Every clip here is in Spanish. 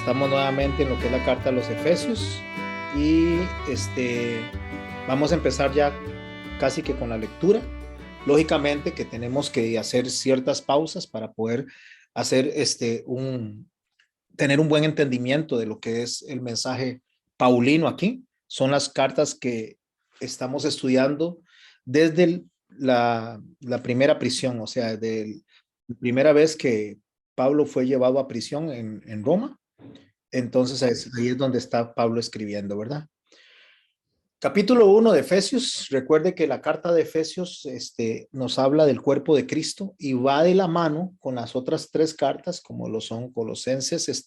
Estamos nuevamente en lo que es la carta a los Efesios y vamos a empezar ya casi que con la lectura. Lógicamente que tenemos que hacer ciertas pausas para poder hacer tener un buen entendimiento de lo que es el mensaje paulino aquí. Son las cartas que estamos estudiando desde la primera prisión, o sea, de la primera vez que Pablo fue llevado a prisión en Roma. Entonces ahí es donde está Pablo escribiendo, ¿verdad? Capítulo 1 de Efesios. Recuerde que la carta de Efesios nos habla del cuerpo de Cristo y va de la mano con las otras tres cartas, como lo son Colosenses,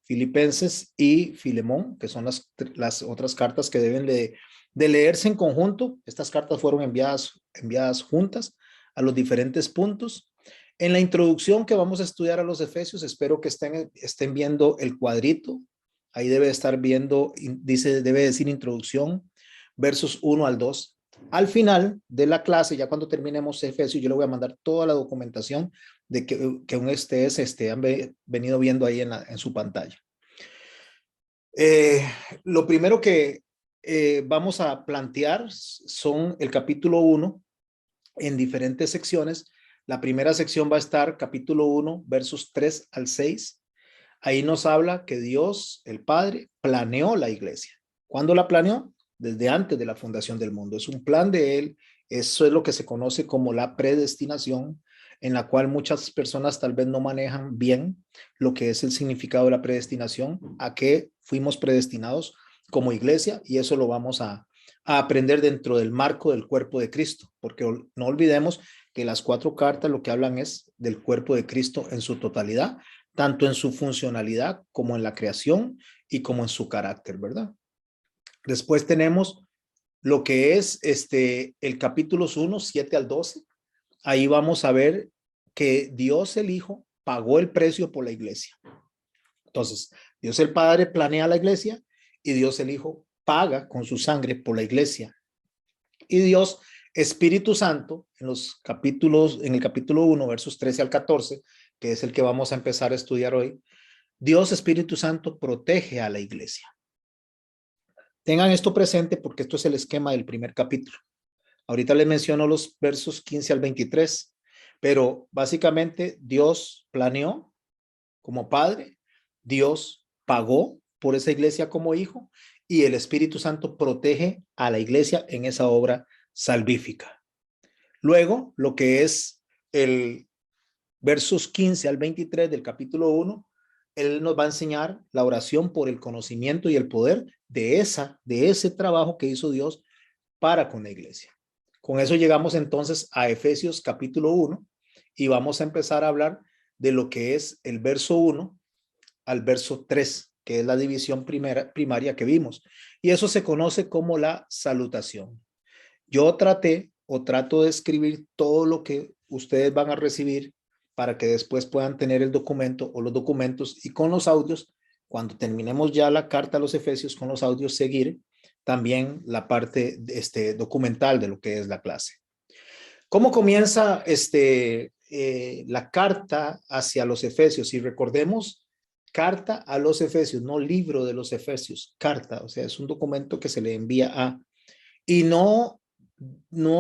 Filipenses y Filemón, que son las otras cartas que deben de leerse en conjunto. Estas cartas fueron enviadas juntas a los diferentes puntos. En la introducción que vamos a estudiar a los Efesios, espero que estén viendo el cuadrito. Ahí debe estar viendo, debe decir introducción, versos 1 al 2. Al final de la clase, ya cuando terminemos Efesios, yo le voy a mandar toda la documentación de que ustedes han venido viendo ahí en su pantalla. Lo primero que vamos a plantear son el capítulo 1 en diferentes secciones. La primera sección va a estar capítulo 1, versos 3 al 6. Ahí nos habla que Dios, el Padre, planeó la iglesia. ¿Cuándo la planeó? Desde antes de la fundación del mundo. Es un plan de Él. Eso es lo que se conoce como la predestinación, en la cual muchas personas tal vez no manejan bien lo que es el significado de la predestinación, a qué fuimos predestinados como iglesia, y eso lo vamos a aprender dentro del marco del cuerpo de Cristo, porque no olvidemos que las cuatro cartas lo que hablan es del cuerpo de Cristo en su totalidad, tanto en su funcionalidad como en la creación y como en su carácter, ¿verdad? Después tenemos lo que es el capítulo 1, 7 al 12. Ahí vamos a ver que Dios el Hijo pagó el precio por la iglesia. Entonces, Dios el Padre planea la iglesia y Dios el Hijo paga con su sangre por la iglesia. Y Dios Espíritu Santo, en el capítulo 1, versos 13 al 14, que es el que vamos a empezar a estudiar hoy, Dios Espíritu Santo protege a la iglesia. Tengan esto presente porque esto es el esquema del primer capítulo. Ahorita les menciono los versos 15 al 23, pero básicamente Dios planeó como padre, Dios pagó por esa iglesia como hijo y el Espíritu Santo protege a la iglesia en esa obra salvífica. Luego, lo que es el versos 15 al 23 del capítulo 1, él nos va a enseñar la oración por el conocimiento y el poder de ese trabajo que hizo Dios para con la iglesia. Con eso llegamos entonces a Efesios capítulo 1 y vamos a empezar a hablar de lo que es el verso 1 al verso 3, que es la división primaria que vimos. Y eso se conoce como la salutación. Yo trato de escribir todo lo que ustedes van a recibir para que después puedan tener el documento o los documentos y con los audios, cuando terminemos ya la carta a los Efesios con los audios, seguir también la parte documental de lo que es la clase. ¿Cómo comienza la carta hacia los Efesios? Y recordemos, carta a los Efesios, no libro de los Efesios, carta, o sea, es un documento que se le envía a, y no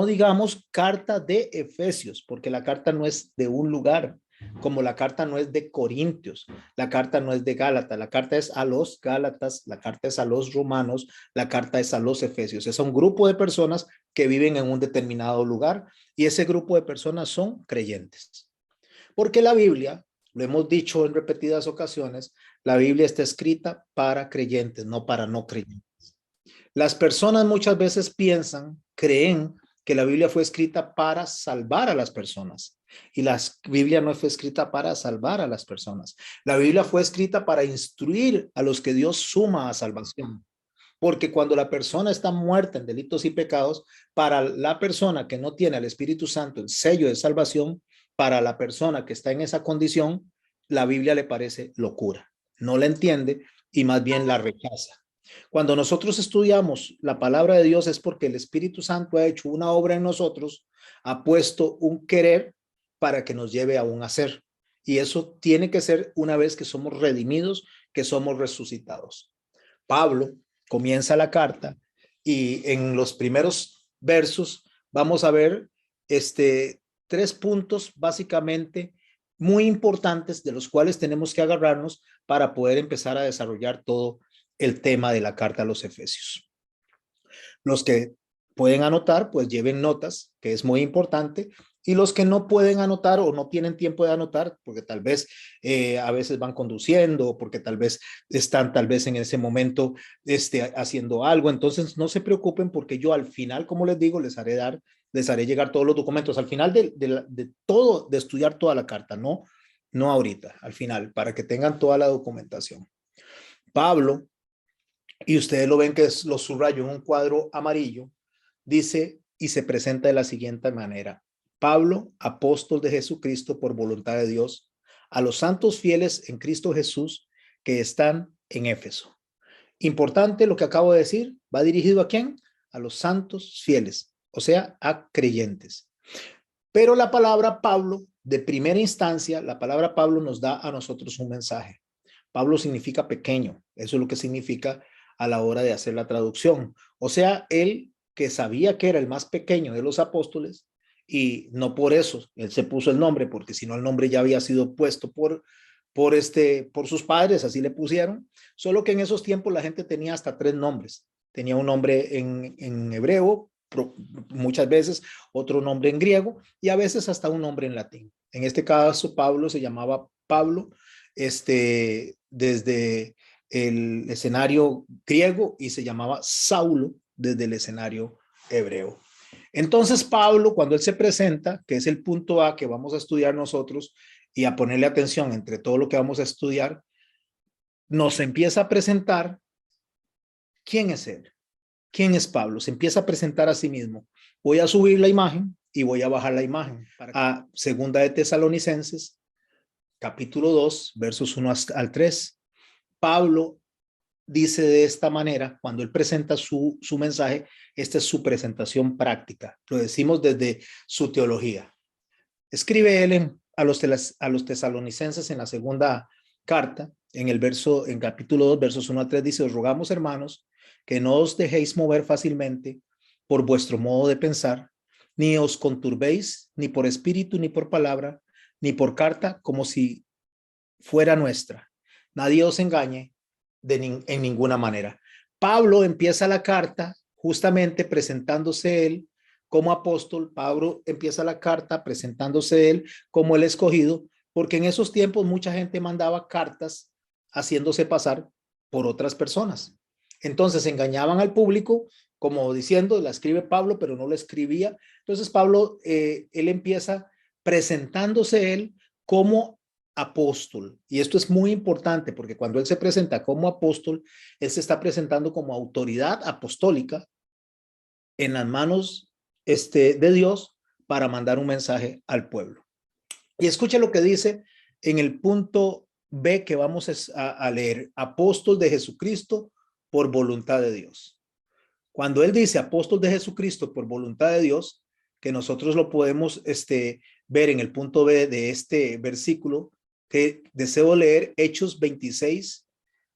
digamos carta de Efesios, porque la carta no es de un lugar, como la carta no es de Corintios, la carta no es de Gálatas, la carta es a los Gálatas, la carta es a los romanos, la carta es a los Efesios. Es un grupo de personas que viven en un determinado lugar y ese grupo de personas son creyentes. Porque la Biblia, lo hemos dicho en repetidas ocasiones, la Biblia está escrita para creyentes, no para no creyentes. Las personas muchas veces creen que la Biblia fue escrita para salvar a las personas. Y la Biblia no fue escrita para salvar a las personas. La Biblia fue escrita para instruir a los que Dios suma a salvación. Porque cuando la persona está muerta en delitos y pecados, para la persona que no tiene al Espíritu Santo, el sello de salvación, para la persona que está en esa condición, la Biblia le parece locura. No la entiende y más bien la rechaza. Cuando nosotros estudiamos la palabra de Dios es porque el Espíritu Santo ha hecho una obra en nosotros, ha puesto un querer para que nos lleve a un hacer. Y eso tiene que ser una vez que somos redimidos, que somos resucitados. Pablo comienza la carta y en los primeros versos vamos a ver tres puntos básicamente muy importantes de los cuales tenemos que agarrarnos para poder empezar a desarrollar todo el tema de la carta a los Efesios. Los que pueden anotar, pues lleven notas, que es muy importante, y los que no pueden anotar o no tienen tiempo de anotar, porque tal vez a veces van conduciendo, porque tal vez están en ese momento haciendo algo, entonces no se preocupen porque yo al final, como les digo, les haré llegar todos los documentos, al final de estudiar toda la carta, no ahorita, al final, para que tengan toda la documentación. Pablo, y ustedes lo ven que lo subrayo en un cuadro amarillo, dice y se presenta de la siguiente manera: Pablo, apóstol de Jesucristo por voluntad de Dios, a los santos fieles en Cristo Jesús que están en Éfeso. Importante lo que acabo de decir, ¿va dirigido a quién? A los santos fieles, o sea, a creyentes. Pero la palabra Pablo, de primera instancia, la palabra Pablo nos da a nosotros un mensaje. Pablo significa pequeño, eso es lo que significa a la hora de hacer la traducción. O sea, él que sabía que era el más pequeño de los apóstoles, y no por eso él se puso el nombre, porque si no el nombre ya había sido puesto por sus padres, así le pusieron, solo que en esos tiempos la gente tenía hasta 3 nombres. Tenía un nombre en hebreo, muchas veces otro nombre en griego y a veces hasta un nombre en latín. En este caso, Pablo se llamaba Pablo, desde el escenario griego, y se llamaba Saulo desde el escenario hebreo. Entonces Pablo, cuando él se presenta, que es el punto A que vamos a estudiar nosotros y a ponerle atención entre todo lo que vamos a estudiar, nos empieza a presentar quién es él, quién es Pablo, se empieza a presentar a sí mismo. Voy a subir la imagen y voy a bajar la imagen a Segunda de Tesalonicenses, capítulo 2, versos 1 al 3. Pablo dice de esta manera, cuando él presenta su mensaje, esta es su presentación práctica, lo decimos desde su teología. Escribe él a los tesalonicenses en la segunda carta, en capítulo 2, versos 1 a 3, dice: os rogamos, hermanos, que no os dejéis mover fácilmente por vuestro modo de pensar, ni os conturbéis, ni por espíritu, ni por palabra, ni por carta, como si fuera nuestra. Nadie os engañe en ninguna manera. Pablo empieza la carta justamente presentándose él como apóstol. Pablo empieza la carta presentándose él como el escogido, porque en esos tiempos mucha gente mandaba cartas haciéndose pasar por otras personas. Entonces engañaban al público como diciendo, la escribe Pablo, pero no la escribía. Entonces Pablo, él empieza presentándose él como apóstol. Y esto es muy importante porque cuando él se presenta como apóstol, él se está presentando como autoridad apostólica en las manos de Dios para mandar un mensaje al pueblo. Y escucha lo que dice en el punto B que vamos a leer: apóstol de Jesucristo por voluntad de Dios. Cuando él dice apóstol de Jesucristo por voluntad de Dios, que nosotros lo podemos ver en el punto B de este versículo, que deseo leer, Hechos 26,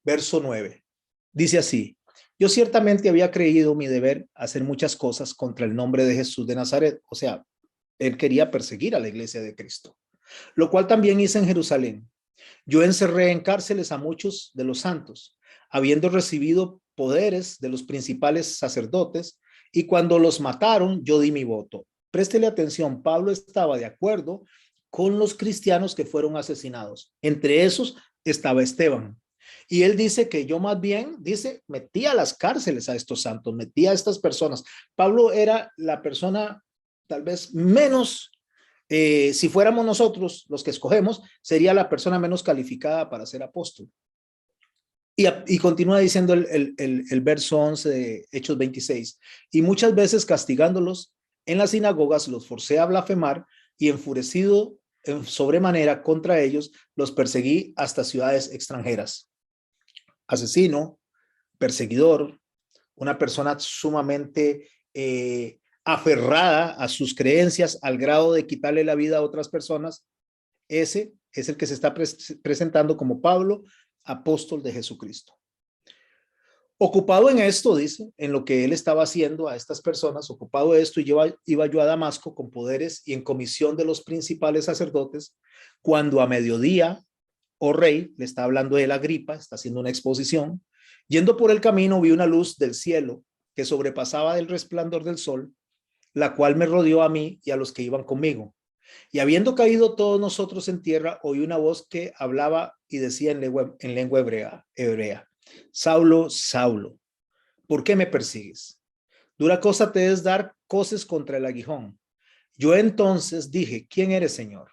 verso 9. Dice así: yo ciertamente había creído mi deber hacer muchas cosas contra el nombre de Jesús de Nazaret. O sea, él quería perseguir a la iglesia de Cristo, lo cual también hice en Jerusalén. Yo encerré en cárceles a muchos de los santos, habiendo recibido poderes de los principales sacerdotes, y cuando los mataron, yo di mi voto. Préstele atención, Pablo estaba de acuerdo con los cristianos que fueron asesinados. Entre esos estaba Esteban. Y él dice que yo más bien, dice, metía a las cárceles a estos santos, metía a estas personas. Pablo era la persona tal vez menos, si fuéramos nosotros los que escogemos, sería la persona menos calificada para ser apóstol. Y continúa diciendo el verso 11 de Hechos 26. Y muchas veces castigándolos en las sinagogas los forcé a blasfemar, y enfurecido en sobremanera contra ellos los perseguí hasta ciudades extranjeras. Asesino, perseguidor, una persona sumamente aferrada a sus creencias al grado de quitarle la vida a otras personas. Ese es el que se está presentando como Pablo, apóstol de Jesucristo. Ocupado en esto, dice, en lo que él estaba haciendo a estas personas, ocupado de esto, y iba yo a Damasco con poderes y en comisión de los principales sacerdotes, cuando a mediodía, oh rey, le está hablando él a Agripa, está haciendo una exposición, yendo por el camino vi una luz del cielo que sobrepasaba del resplandor del sol, la cual me rodeó a mí y a los que iban conmigo. Y habiendo caído todos nosotros en tierra, oí una voz que hablaba y decía en lengua hebrea, Saulo, Saulo, ¿por qué me persigues? Dura cosa te es dar coces contra el aguijón. Yo entonces dije, ¿quién eres, Señor?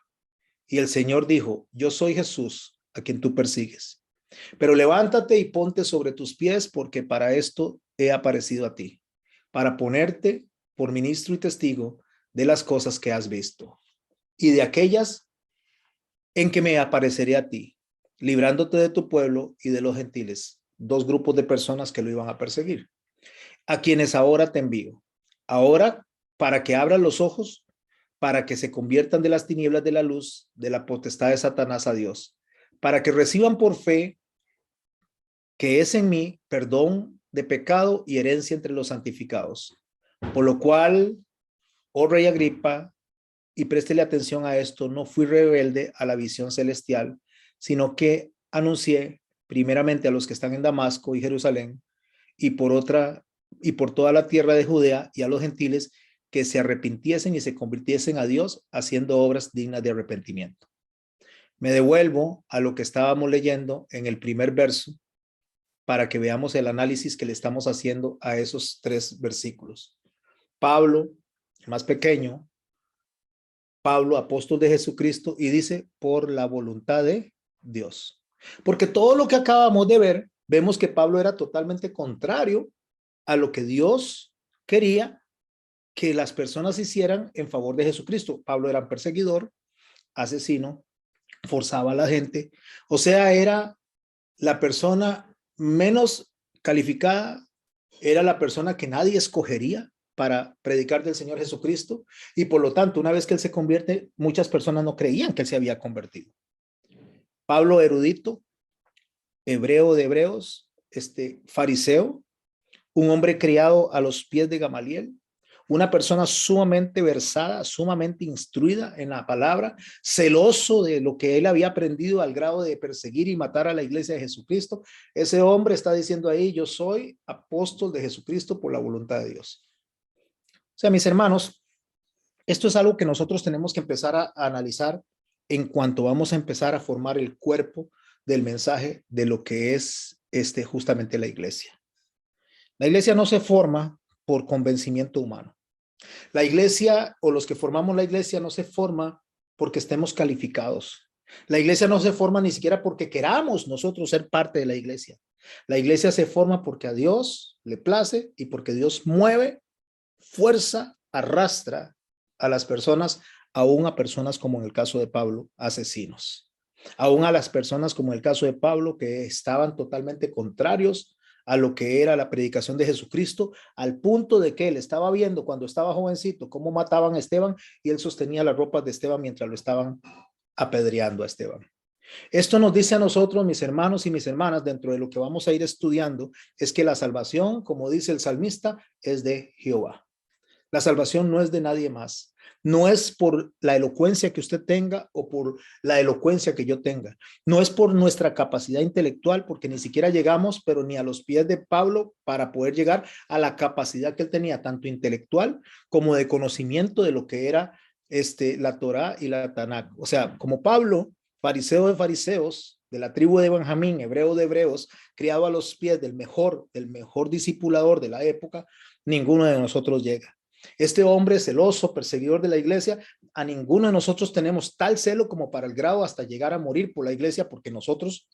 Y el Señor dijo, yo soy Jesús, a quien tú persigues. Pero levántate y ponte sobre tus pies, porque para esto he aparecido a ti, para ponerte por ministro y testigo de las cosas que has visto y de aquellas en que me apareceré a ti, librándote de tu pueblo y de los gentiles, dos grupos de personas que lo iban a perseguir, a quienes ahora te envío. Ahora, para que abran los ojos, para que se conviertan de las tinieblas de la luz, de la potestad de Satanás a Dios, para que reciban por fe que es en mí perdón de pecado y herencia entre los santificados. Por lo cual, oh rey Agripa, y préstele atención a esto, no fui rebelde a la visión celestial, sino que anuncié primeramente a los que están en Damasco y Jerusalén, y por toda la tierra de Judea y a los gentiles, que se arrepintiesen y se convirtiesen a Dios, haciendo obras dignas de arrepentimiento. Me devuelvo a lo que estábamos leyendo en el primer verso, para que veamos el análisis que le estamos haciendo a esos 3 versículos. Pablo, más pequeño, Pablo, apóstol de Jesucristo, y dice, por la voluntad de Dios. Porque todo lo que acabamos de ver, vemos que Pablo era totalmente contrario a lo que Dios quería que las personas hicieran en favor de Jesucristo. Pablo era perseguidor, asesino, forzaba a la gente, o sea, era la persona menos calificada, era la persona que nadie escogería para predicar del Señor Jesucristo, y por lo tanto, una vez que él se convierte, muchas personas no creían que él se había convertido. Pablo, erudito, hebreo de hebreos, fariseo, un hombre criado a los pies de Gamaliel, una persona sumamente versada, sumamente instruida en la palabra, celoso de lo que él había aprendido al grado de perseguir y matar a la iglesia de Jesucristo. Ese hombre está diciendo ahí, yo soy apóstol de Jesucristo por la voluntad de Dios. O sea, mis hermanos, esto es algo que nosotros tenemos que empezar a analizar en cuanto vamos a empezar a formar el cuerpo del mensaje de lo que es justamente la iglesia. La iglesia no se forma por convencimiento humano. La iglesia o los que formamos la iglesia no se forma porque estemos calificados. La iglesia no se forma ni siquiera porque queramos nosotros ser parte de la iglesia. La iglesia se forma porque a Dios le place y porque Dios mueve, fuerza, arrastra a las personas, aún a personas como en el caso de Pablo, asesinos. Aún a las personas como en el caso de Pablo, que estaban totalmente contrarios a lo que era la predicación de Jesucristo, al punto de que él estaba viendo cuando estaba jovencito cómo mataban a Esteban, y él sostenía las ropas de Esteban mientras lo estaban apedreando a Esteban. Esto nos dice a nosotros, mis hermanos y mis hermanas, dentro de lo que vamos a ir estudiando, es que la salvación, como dice el salmista, es de Jehová. La salvación no es de nadie más. No es por la elocuencia que usted tenga o por la elocuencia que yo tenga. No es por nuestra capacidad intelectual, porque ni siquiera llegamos, pero ni a los pies de Pablo para poder llegar a la capacidad que él tenía, tanto intelectual como de conocimiento de lo que era la Torá y la Tanakh. O sea, como Pablo, fariseo de fariseos, de la tribu de Benjamín, hebreo de hebreos, criado a los pies del mejor discipulador de la época, ninguno de nosotros llega. Este hombre celoso, perseguidor de la iglesia, a ninguno de nosotros tenemos tal celo como para el grado hasta llegar a morir por la iglesia, porque nosotros,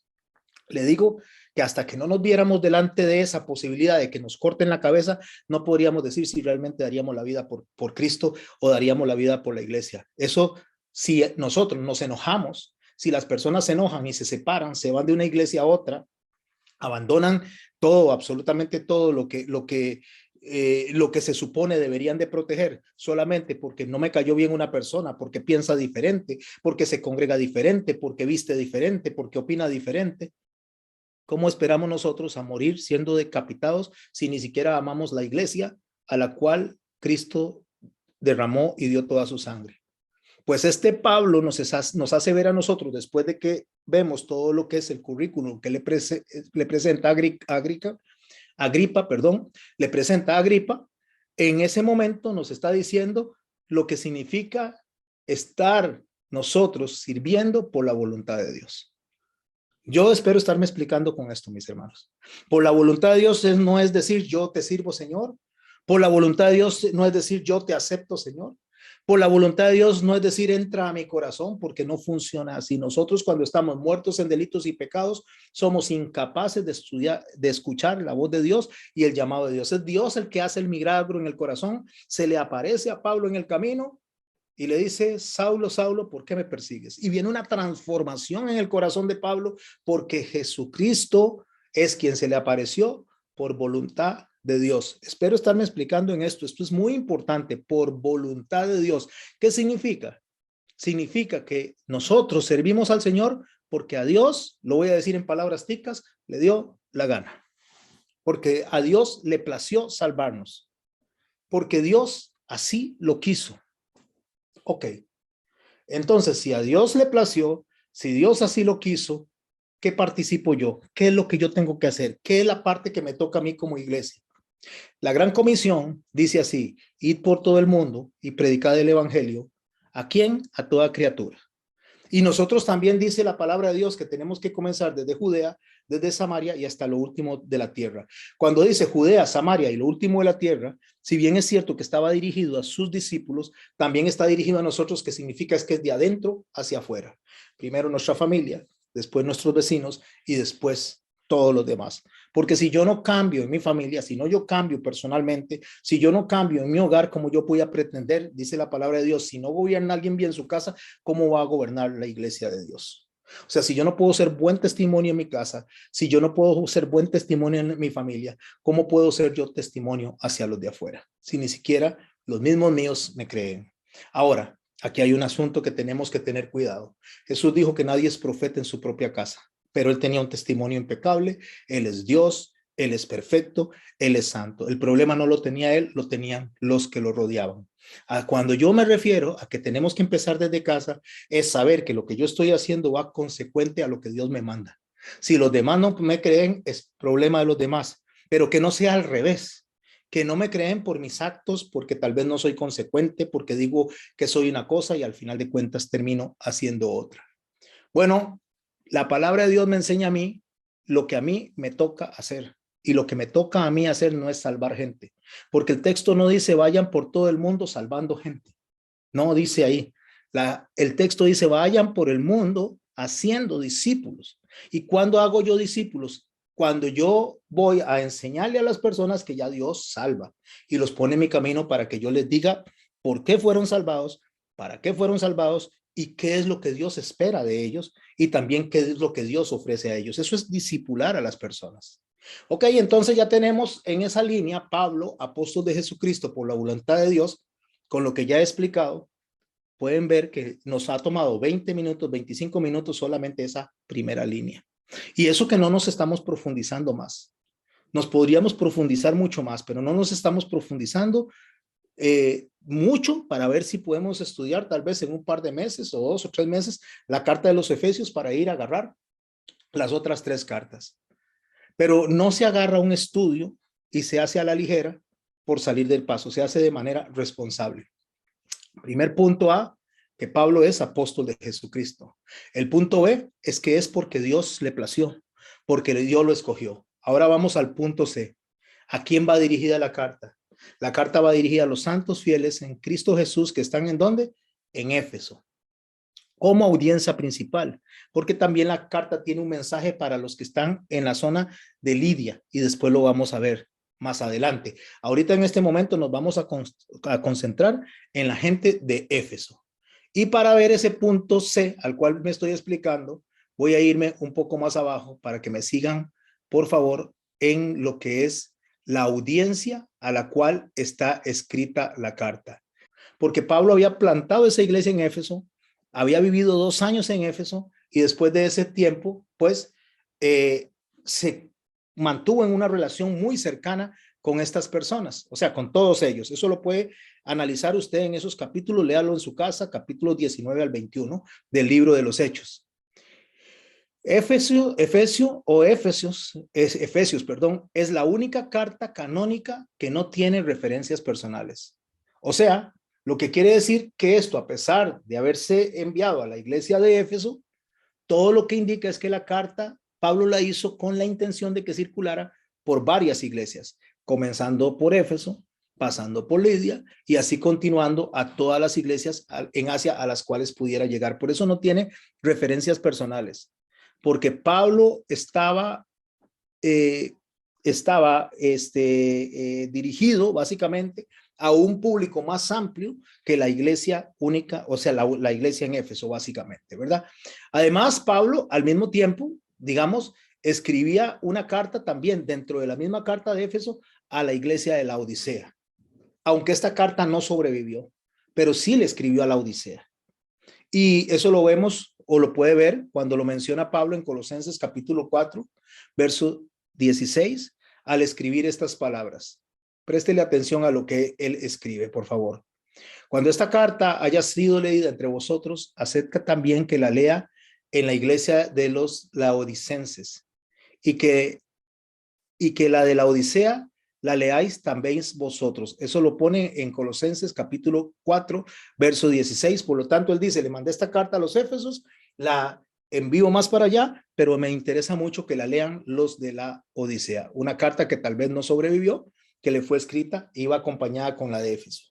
le digo que hasta que no nos viéramos delante de esa posibilidad de que nos corten la cabeza, no podríamos decir si realmente daríamos la vida por Cristo o daríamos la vida por la iglesia. Eso, si nosotros nos enojamos, si las personas se enojan y se separan, se van de una iglesia a otra, abandonan todo, absolutamente todo lo que lo que se supone deberían de proteger solamente porque no me cayó bien una persona, porque piensa diferente, porque se congrega diferente, porque viste diferente, porque opina diferente. ¿Cómo esperamos nosotros a morir siendo decapitados si ni siquiera amamos la iglesia a la cual Cristo derramó y dio toda su sangre? Pues este Pablo nos hace ver a nosotros, después de que vemos todo lo que es el currículum que le presenta Agripa, perdón, le presenta a Agripa, en ese momento nos está diciendo lo que significa estar nosotros sirviendo por la voluntad de Dios. Yo espero estarme explicando con esto, mis hermanos. Por la voluntad de Dios no es decir yo te sirvo, Señor. Por la voluntad de Dios no es decir yo te acepto, Señor. Por la voluntad de Dios no es decir entra a mi corazón, porque no funciona así. Nosotros, cuando estamos muertos en delitos y pecados, somos incapaces de estudiar, de escuchar la voz de Dios y el llamado de Dios. Es Dios el que hace el milagro en el corazón. Se le aparece a Pablo en el camino y le dice: Saulo, Saulo, ¿por qué me persigues? Y viene una transformación en el corazón de Pablo, porque Jesucristo es quien se le apareció por voluntad de Dios. Espero estarme explicando en esto. Esto es muy importante, por voluntad de Dios. ¿Qué significa? Significa que nosotros servimos al Señor porque a Dios, lo voy a decir en palabras ticas, le dio la gana. Porque a Dios le plació salvarnos. Porque Dios así lo quiso. Ok. Entonces, si a Dios le plació, si Dios así lo quiso, ¿qué participo yo? ¿Qué es lo que yo tengo que hacer? ¿Qué es la parte que me toca a mí como iglesia? La gran comisión dice así: id por todo el mundo y predicad el evangelio. ¿A quién? A toda criatura. Y nosotros también dice la palabra de Dios que tenemos que comenzar desde Judea, desde Samaria y hasta lo último de la tierra. Cuando dice Judea, Samaria y lo último de la tierra, si bien es cierto que estaba dirigido a sus discípulos, también está dirigido a nosotros, que significa es que es de adentro hacia afuera. Primero nuestra familia, después nuestros vecinos y después todos los demás. Porque si yo no cambio en mi familia, si no yo cambio personalmente, si yo no cambio en mi hogar, como yo voy a pretender, dice la palabra de Dios, si no gobierna alguien bien su casa, ¿cómo va a gobernar la iglesia de Dios? O sea, si yo no puedo ser buen testimonio en mi casa, si yo no puedo ser buen testimonio en mi familia, ¿cómo puedo ser yo testimonio hacia los de afuera? Si ni siquiera los mismos míos me creen. Ahora, aquí hay un asunto que tenemos que tener cuidado. Jesús dijo que nadie es profeta en su propia casa, pero él tenía un testimonio impecable. Él es Dios, él es perfecto, él es santo. El problema no lo tenía él, lo tenían los que lo rodeaban. Cuando yo me refiero a que tenemos que empezar desde casa, es saber que lo que yo estoy haciendo va consecuente a lo que Dios me manda. Si los demás no me creen, es problema de los demás, pero que no sea al revés. Que no me creen por mis actos, porque tal vez no soy consecuente, porque digo que soy una cosa y al final de cuentas termino haciendo otra. Bueno, la palabra de Dios me enseña a mí lo que a mí me toca hacer. Y lo que me toca a mí hacer no es salvar gente, porque el texto no dice vayan por todo el mundo salvando gente. No dice ahí. El texto dice vayan por el mundo haciendo discípulos. ¿Y cuándo hago yo discípulos? Cuando yo voy a enseñarle a las personas que ya Dios salva y los pone en mi camino para que yo les diga por qué fueron salvados, para qué fueron salvados y qué es lo que Dios espera de ellos y también qué es lo que Dios ofrece a ellos. Eso es discipular a las personas. Ok, entonces ya tenemos en esa línea Pablo, apóstol de Jesucristo por la voluntad de Dios, con lo que ya he explicado. Pueden ver que nos ha tomado 20 minutos, 25 minutos solamente esa primera línea. Y eso que no nos estamos profundizando más. Nos podríamos profundizar mucho más, pero no nos estamos profundizando mucho para ver si podemos estudiar tal vez en un par de meses o 2 o 3 meses la carta de los Efesios para ir a agarrar las otras 3 cartas. Pero no se agarra un estudio y se hace a la ligera por salir del paso, se hace de manera responsable. Primer punto A, que Pablo es apóstol de Jesucristo. El punto B es que es porque Dios le plació, porque Dios lo escogió. Ahora vamos al punto C. ¿A quién va dirigida la carta? La carta va dirigida a los santos fieles en Cristo Jesús que están ¿en dónde? En Éfeso. Como audiencia principal, porque también la carta tiene un mensaje para los que están en la zona de Lidia y después lo vamos a ver más adelante. Ahorita en este momento nos vamos a concentrar en la gente de Éfeso. Y para ver ese punto C al cual me estoy explicando, voy a irme un poco más abajo para que me sigan, por favor, en lo que es la audiencia a la cual está escrita la carta. Porque Pablo había plantado esa iglesia en Éfeso, había vivido 2 años en Éfeso y después de ese tiempo, pues, se mantuvo en una relación muy cercana con estas personas, o sea, con todos ellos. Eso lo puede analizar usted en esos capítulos, léalo en su casa, capítulos 19 al 21 del libro de los Hechos. Efesios, perdón, es la única carta canónica que no tiene referencias personales. O sea, lo que quiere decir que esto, a pesar de haberse enviado a la iglesia de Éfeso, todo lo que indica es que la carta Pablo la hizo con la intención de que circulara por varias iglesias, comenzando por Éfeso, pasando por Lidia y así continuando a todas las iglesias en Asia a las cuales pudiera llegar. Por eso no tiene referencias personales, porque Pablo estaba dirigido básicamente a un público más amplio que la iglesia única, o sea, la iglesia en Éfeso, básicamente, ¿verdad? Además, Pablo, al mismo tiempo, digamos, escribía una carta también dentro de la misma carta de Éfeso a la iglesia de la Odisea, aunque esta carta no sobrevivió, pero sí le escribió a la Odisea. Y eso lo vemos o lo puede ver cuando lo menciona Pablo en Colosenses capítulo 4, verso 16, al escribir estas palabras. Préstele atención a lo que él escribe, por favor. Cuando esta carta haya sido leída entre vosotros, acerca también que la lea en la iglesia de los laodicenses y que la de la Odisea la leáis también vosotros. Eso lo pone en Colosenses capítulo 4, verso 16. Por lo tanto, él dice, le mandé esta carta a los Éfesos, la envío más para allá, pero me interesa mucho que la lean los de la Odisea. Una carta que tal vez no sobrevivió, que le fue escrita, iba acompañada con la de Éfeso.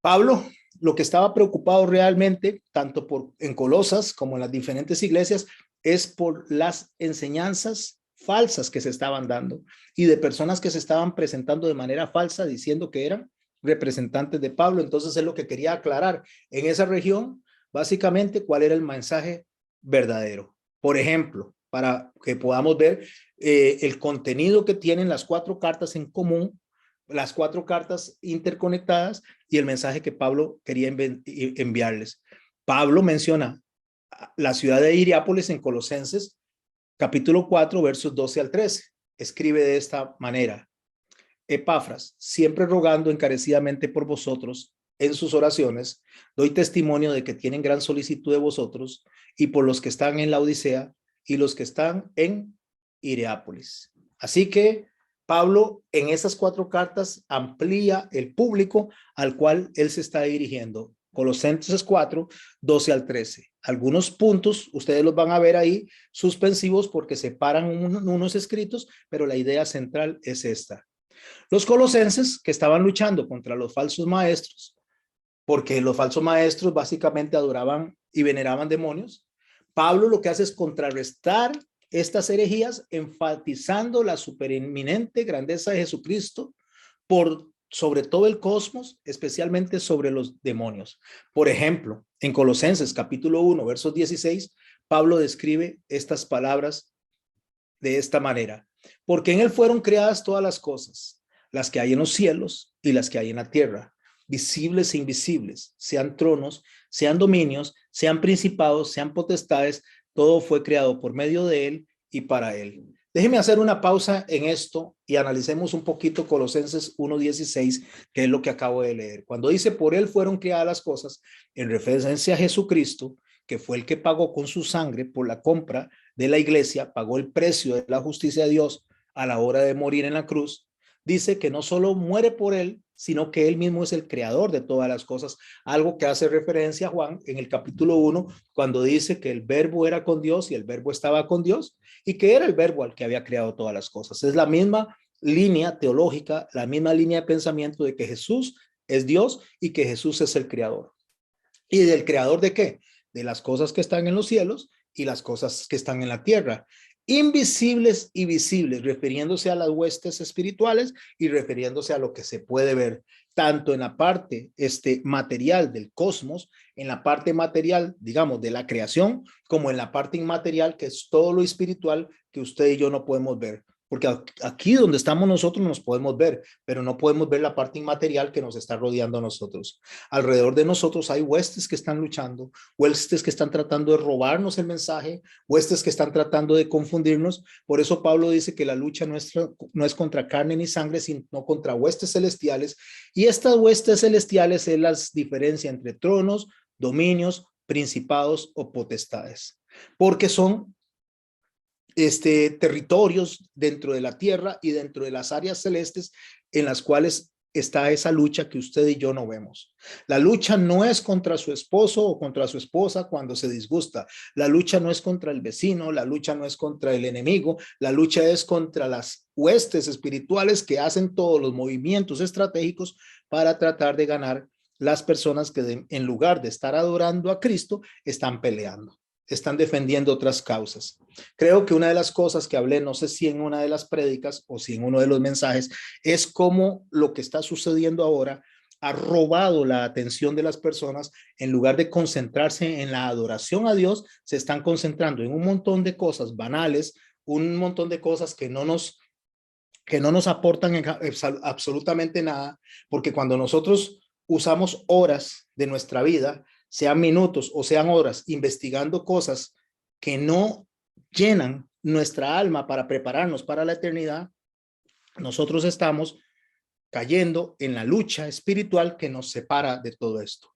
Pablo, lo que estaba preocupado realmente, tanto en Colosas como en las diferentes iglesias, es por las enseñanzas falsas que se estaban dando y de personas que se estaban presentando de manera falsa diciendo que eran representantes de Pablo. Entonces es lo que quería aclarar en esa región, básicamente cuál era el mensaje verdadero. Por ejemplo, para que podamos ver el contenido que tienen las 4 cartas en común, las 4 cartas interconectadas y el mensaje que Pablo quería enviarles. Pablo menciona la ciudad de Hierápolis en Colosenses, capítulo 4, versos 12 al 13. Escribe de esta manera: Epafras, siempre rogando encarecidamente por vosotros en sus oraciones, doy testimonio de que tienen gran solicitud de vosotros y por los que están en la Odisea y los que están en Hierápolis. Así que Pablo en esas 4 cartas amplía el público al cual él se está dirigiendo. Colosenses 4, 12 al 13. Algunos puntos ustedes los van a ver ahí suspensivos porque separan unos escritos, pero la idea central es esta. Los colosenses que estaban luchando contra los falsos maestros, porque los falsos maestros básicamente adoraban y veneraban demonios, Pablo lo que hace es contrarrestar estas herejías enfatizando la supereminente grandeza de Jesucristo por sobre todo el cosmos, especialmente sobre los demonios. Por ejemplo, en Colosenses capítulo 1, versos 16, Pablo describe estas palabras de esta manera: porque en él fueron creadas todas las cosas, las que hay en los cielos y las que hay en la tierra, visibles e invisibles, sean tronos, sean dominios, sean principados, sean potestades, todo fue creado por medio de él y para él. Déjeme hacer una pausa en esto y analicemos un poquito Colosenses 1:16, que es lo que acabo de leer. Cuando dice por él fueron creadas las cosas, en referencia a Jesucristo, que fue el que pagó con su sangre por la compra de la iglesia, pagó el precio de la justicia de Dios a la hora de morir en la cruz. Dice que no solo muere por él, sino que él mismo es el creador de todas las cosas, algo que hace referencia a Juan en el capítulo 1, cuando dice que el verbo era con Dios y el verbo estaba con Dios y que era el verbo al que había creado todas las cosas. Es la misma línea teológica, la misma línea de pensamiento de que Jesús es Dios y que Jesús es el creador. ¿Y del creador de qué? De las cosas que están en los cielos y las cosas que están en la tierra, invisibles y visibles, refiriéndose a las huestes espirituales y refiriéndose a lo que se puede ver, tanto en la parte material del cosmos, en la parte material, digamos, de la creación, como en la parte inmaterial, que es todo lo espiritual que usted y yo no podemos ver. porque aquí donde estamos nosotros nos podemos ver, pero no podemos ver la parte inmaterial que nos está rodeando a nosotros. Alrededor de nosotros hay huestes que están luchando, huestes que están tratando de robarnos el mensaje, huestes que están tratando de confundirnos. Por eso Pablo dice que la lucha nuestra no es contra carne ni sangre, sino contra huestes celestiales. Y estas huestes celestiales es la diferencia entre tronos, dominios, principados o potestades, porque son territorios dentro de la tierra y dentro de las áreas celestes en las cuales está esa lucha que usted y yo no vemos. La lucha no es contra su esposo o contra su esposa cuando se disgusta. La lucha no es contra el vecino, la lucha no es contra el enemigo, la lucha es contra las huestes espirituales que hacen todos los movimientos estratégicos para tratar de ganar las personas que en lugar de estar adorando a Cristo, están peleando, están defendiendo otras causas. Creo que una de las cosas que hablé, no sé si en una de las prédicas o si en uno de los mensajes, es cómo lo que está sucediendo ahora ha robado la atención de las personas. En lugar de concentrarse en la adoración a Dios, se están concentrando en un montón de cosas banales, un montón de cosas que no nos aportan absolutamente nada, porque cuando nosotros usamos horas de nuestra vida, sean minutos o sean horas, investigando cosas que no llenan nuestra alma para prepararnos para la eternidad, nosotros estamos cayendo en la lucha espiritual que nos separa de todo esto.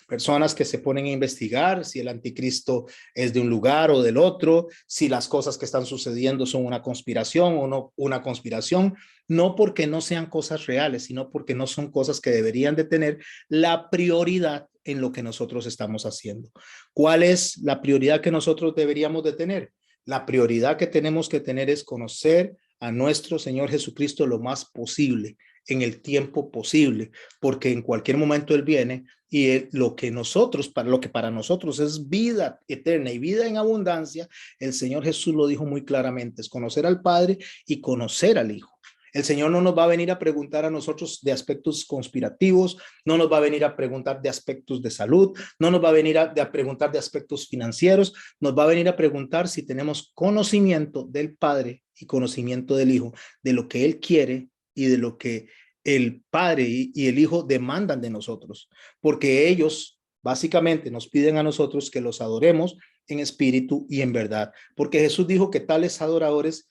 Personas que se ponen a investigar si el anticristo es de un lugar o del otro, si las cosas que están sucediendo son una conspiración o no una conspiración, no porque no sean cosas reales, sino porque no son cosas que deberían de tener la prioridad en lo que nosotros estamos haciendo. ¿Cuál es la prioridad que nosotros deberíamos de tener? La prioridad que tenemos que tener es conocer a nuestro Señor Jesucristo lo más posible, en el tiempo posible, porque en cualquier momento Él viene y lo que para nosotros es vida eterna y vida en abundancia, el Señor Jesús lo dijo muy claramente, es conocer al Padre y conocer al Hijo. El Señor no nos va a venir a preguntar a nosotros de aspectos conspirativos, no nos va a venir a preguntar de aspectos de salud, no nos va a venir a preguntar de aspectos financieros, nos va a venir a preguntar si tenemos conocimiento del Padre y conocimiento del Hijo, de lo que Él quiere y de lo que el Padre y el Hijo demandan de nosotros, porque ellos básicamente nos piden a nosotros que los adoremos en espíritu y en verdad, porque Jesús dijo que tales adoradores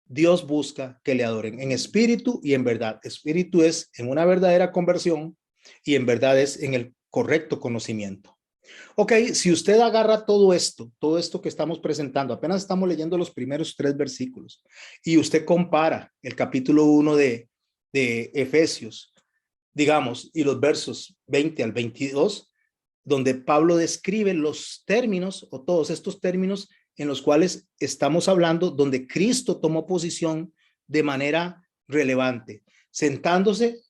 Dios busca que le adoren en espíritu y en verdad. Espíritu es en una verdadera conversión y en verdad es en el correcto conocimiento. Ok, si usted agarra todo esto que estamos presentando, apenas estamos leyendo los primeros 3 versículos y usted compara el capítulo 1 de Efesios, digamos, y los versos 20 al 22, donde Pablo describe los términos o todos estos términos en los cuales estamos hablando, donde Cristo tomó posición de manera relevante, sentándose,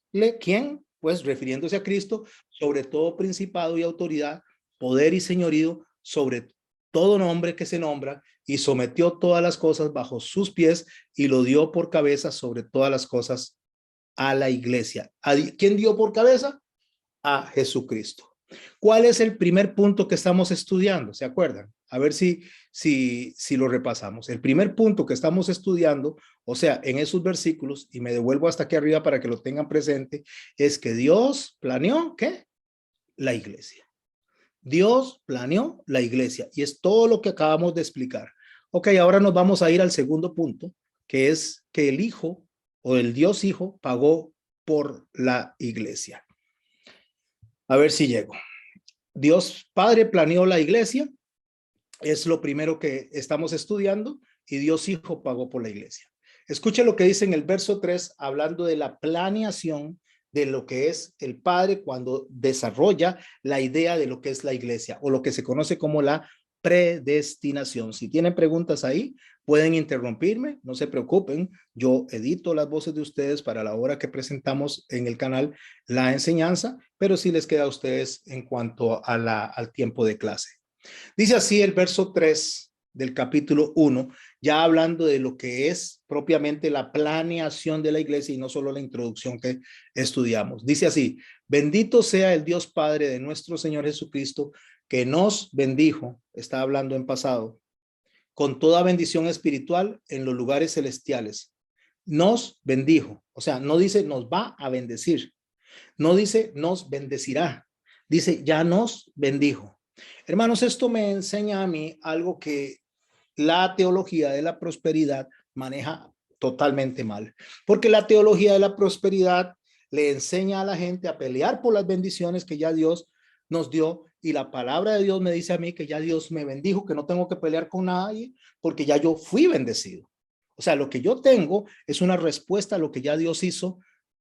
¿quién? Pues refiriéndose a Cristo, sobre todo principado y autoridad, poder y señorío, sobre todo nombre que se nombra, y sometió todas las cosas bajo sus pies y lo dio por cabeza sobre todas las cosas a la iglesia. ¿A quién dio por cabeza? A Jesucristo. ¿Cuál es el primer punto que estamos estudiando? ¿Se acuerdan? A ver si lo repasamos. El primer punto que estamos estudiando, o sea, en esos versículos, y me devuelvo hasta aquí arriba para que lo tengan presente, es que Dios planeó, ¿qué? La iglesia. Dios planeó la iglesia y es todo lo que acabamos de explicar. Ok, ahora nos vamos a ir al segundo punto, que es que el Hijo o el Dios Hijo pagó por la iglesia. A ver si llego. Dios Padre planeó la iglesia, es lo primero que estamos estudiando, y Dios Hijo pagó por la iglesia. Escuche lo que dice en el verso 3, hablando de la planeación de lo que es el Padre cuando desarrolla la idea de lo que es la iglesia, o lo que se conoce como la predestinación. Si tienen preguntas ahí, pueden interrumpirme, no se preocupen, yo edito las voces de ustedes para la hora que presentamos en el canal la enseñanza, pero sí les queda a ustedes en cuanto a al tiempo de clase. Dice así el verso 3 del capítulo 1, ya hablando de lo que es propiamente la planeación de la iglesia y no solo la introducción que estudiamos. Dice así: bendito sea el Dios Padre de nuestro Señor Jesucristo, que nos bendijo, está hablando en pasado, con toda bendición espiritual en los lugares celestiales, nos bendijo. O sea, no dice nos va a bendecir, no dice nos bendecirá, dice ya nos bendijo. Hermanos, esto me enseña a mí algo que la teología de la prosperidad maneja totalmente mal, porque la teología de la prosperidad le enseña a la gente a pelear por las bendiciones que ya Dios nos dio, y la palabra de Dios me dice a mí que ya Dios me bendijo, que no tengo que pelear con nadie porque ya yo fui bendecido. O sea, lo que yo tengo es una respuesta a lo que ya Dios hizo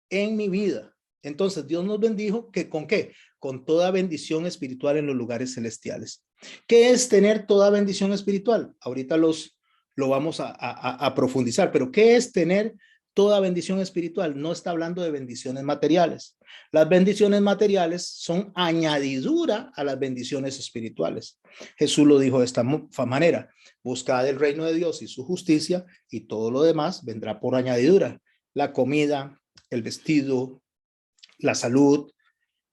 en mi vida. Entonces Dios nos bendijo, que ¿con qué? Con toda bendición espiritual en los lugares celestiales. ¿Qué es tener toda bendición espiritual? Ahorita lo vamos a profundizar, pero ¿qué es tener toda bendición espiritual? No está hablando de bendiciones materiales. Las bendiciones materiales son añadidura a las bendiciones espirituales. Jesús lo dijo de esta manera: buscad el reino de Dios y su justicia, y todo lo demás vendrá por añadidura. La comida, el vestido, la salud,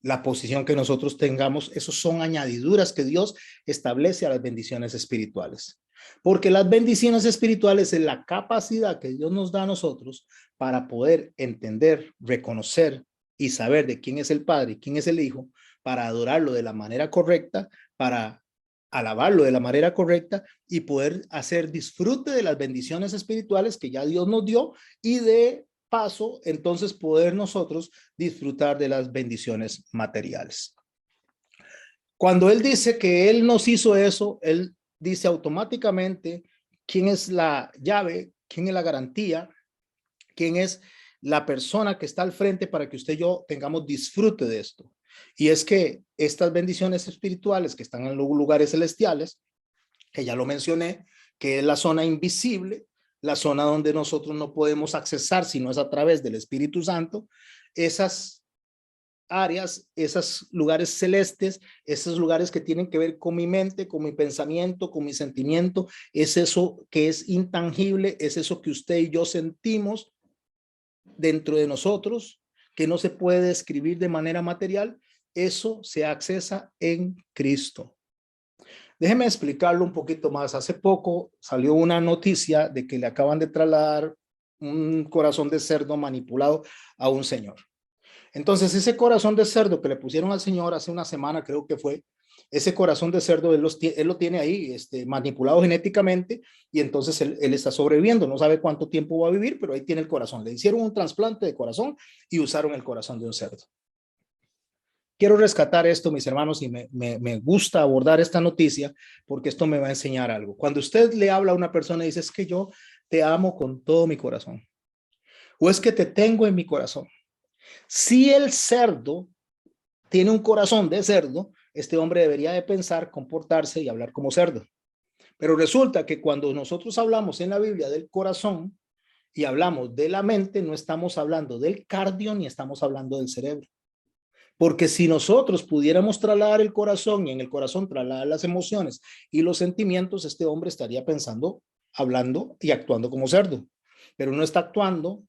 la posición que nosotros tengamos, esos son añadiduras que Dios establece a las bendiciones espirituales. Porque las bendiciones espirituales es la capacidad que Dios nos da a nosotros para poder entender, reconocer y saber de quién es el Padre, quién es el Hijo, para adorarlo de la manera correcta, para alabarlo de la manera correcta y poder hacer disfrute de las bendiciones espirituales que ya Dios nos dio, y de paso, entonces, poder nosotros disfrutar de las bendiciones materiales. Cuando Él dice que Él nos hizo eso, Él dice automáticamente quién es la llave, quién es la garantía, quién es la persona que está al frente para que usted y yo tengamos disfrute de esto. Y es que estas bendiciones espirituales que están en los lugares celestiales, que ya lo mencioné, que es la zona invisible, la zona donde nosotros no podemos accesar si no es a través del Espíritu Santo, esas áreas, esos lugares celestes, esos lugares que tienen que ver con mi mente, con mi pensamiento, con mi sentimiento, es eso que es intangible, es eso que usted y yo sentimos dentro de nosotros, que no se puede describir de manera material. Eso se accesa en Cristo. Déjeme explicarlo un poquito más. Hace poco salió una noticia de que le acaban de trasladar un corazón de cerdo manipulado a un señor. Entonces, ese corazón de cerdo que le pusieron al señor hace una semana, creo que fue, ese corazón de cerdo, él lo tiene ahí, manipulado genéticamente, y entonces él está sobreviviendo. No sabe cuánto tiempo va a vivir, pero ahí tiene el corazón. Le hicieron un trasplante de corazón y usaron el corazón de un cerdo. Quiero rescatar esto, mis hermanos, y me gusta abordar esta noticia porque esto me va a enseñar algo. Cuando usted le habla a una persona y dice: es que yo te amo con todo mi corazón, o es que te tengo en mi corazón. Si el cerdo tiene un corazón de cerdo, este hombre debería de pensar, comportarse y hablar como cerdo. Pero resulta que cuando nosotros hablamos en la Biblia del corazón y hablamos de la mente, no estamos hablando del cardio ni estamos hablando del cerebro. Porque si nosotros pudiéramos trasladar el corazón y en el corazón trasladar las emociones y los sentimientos, este hombre estaría pensando, hablando y actuando como cerdo. Pero no está actuando,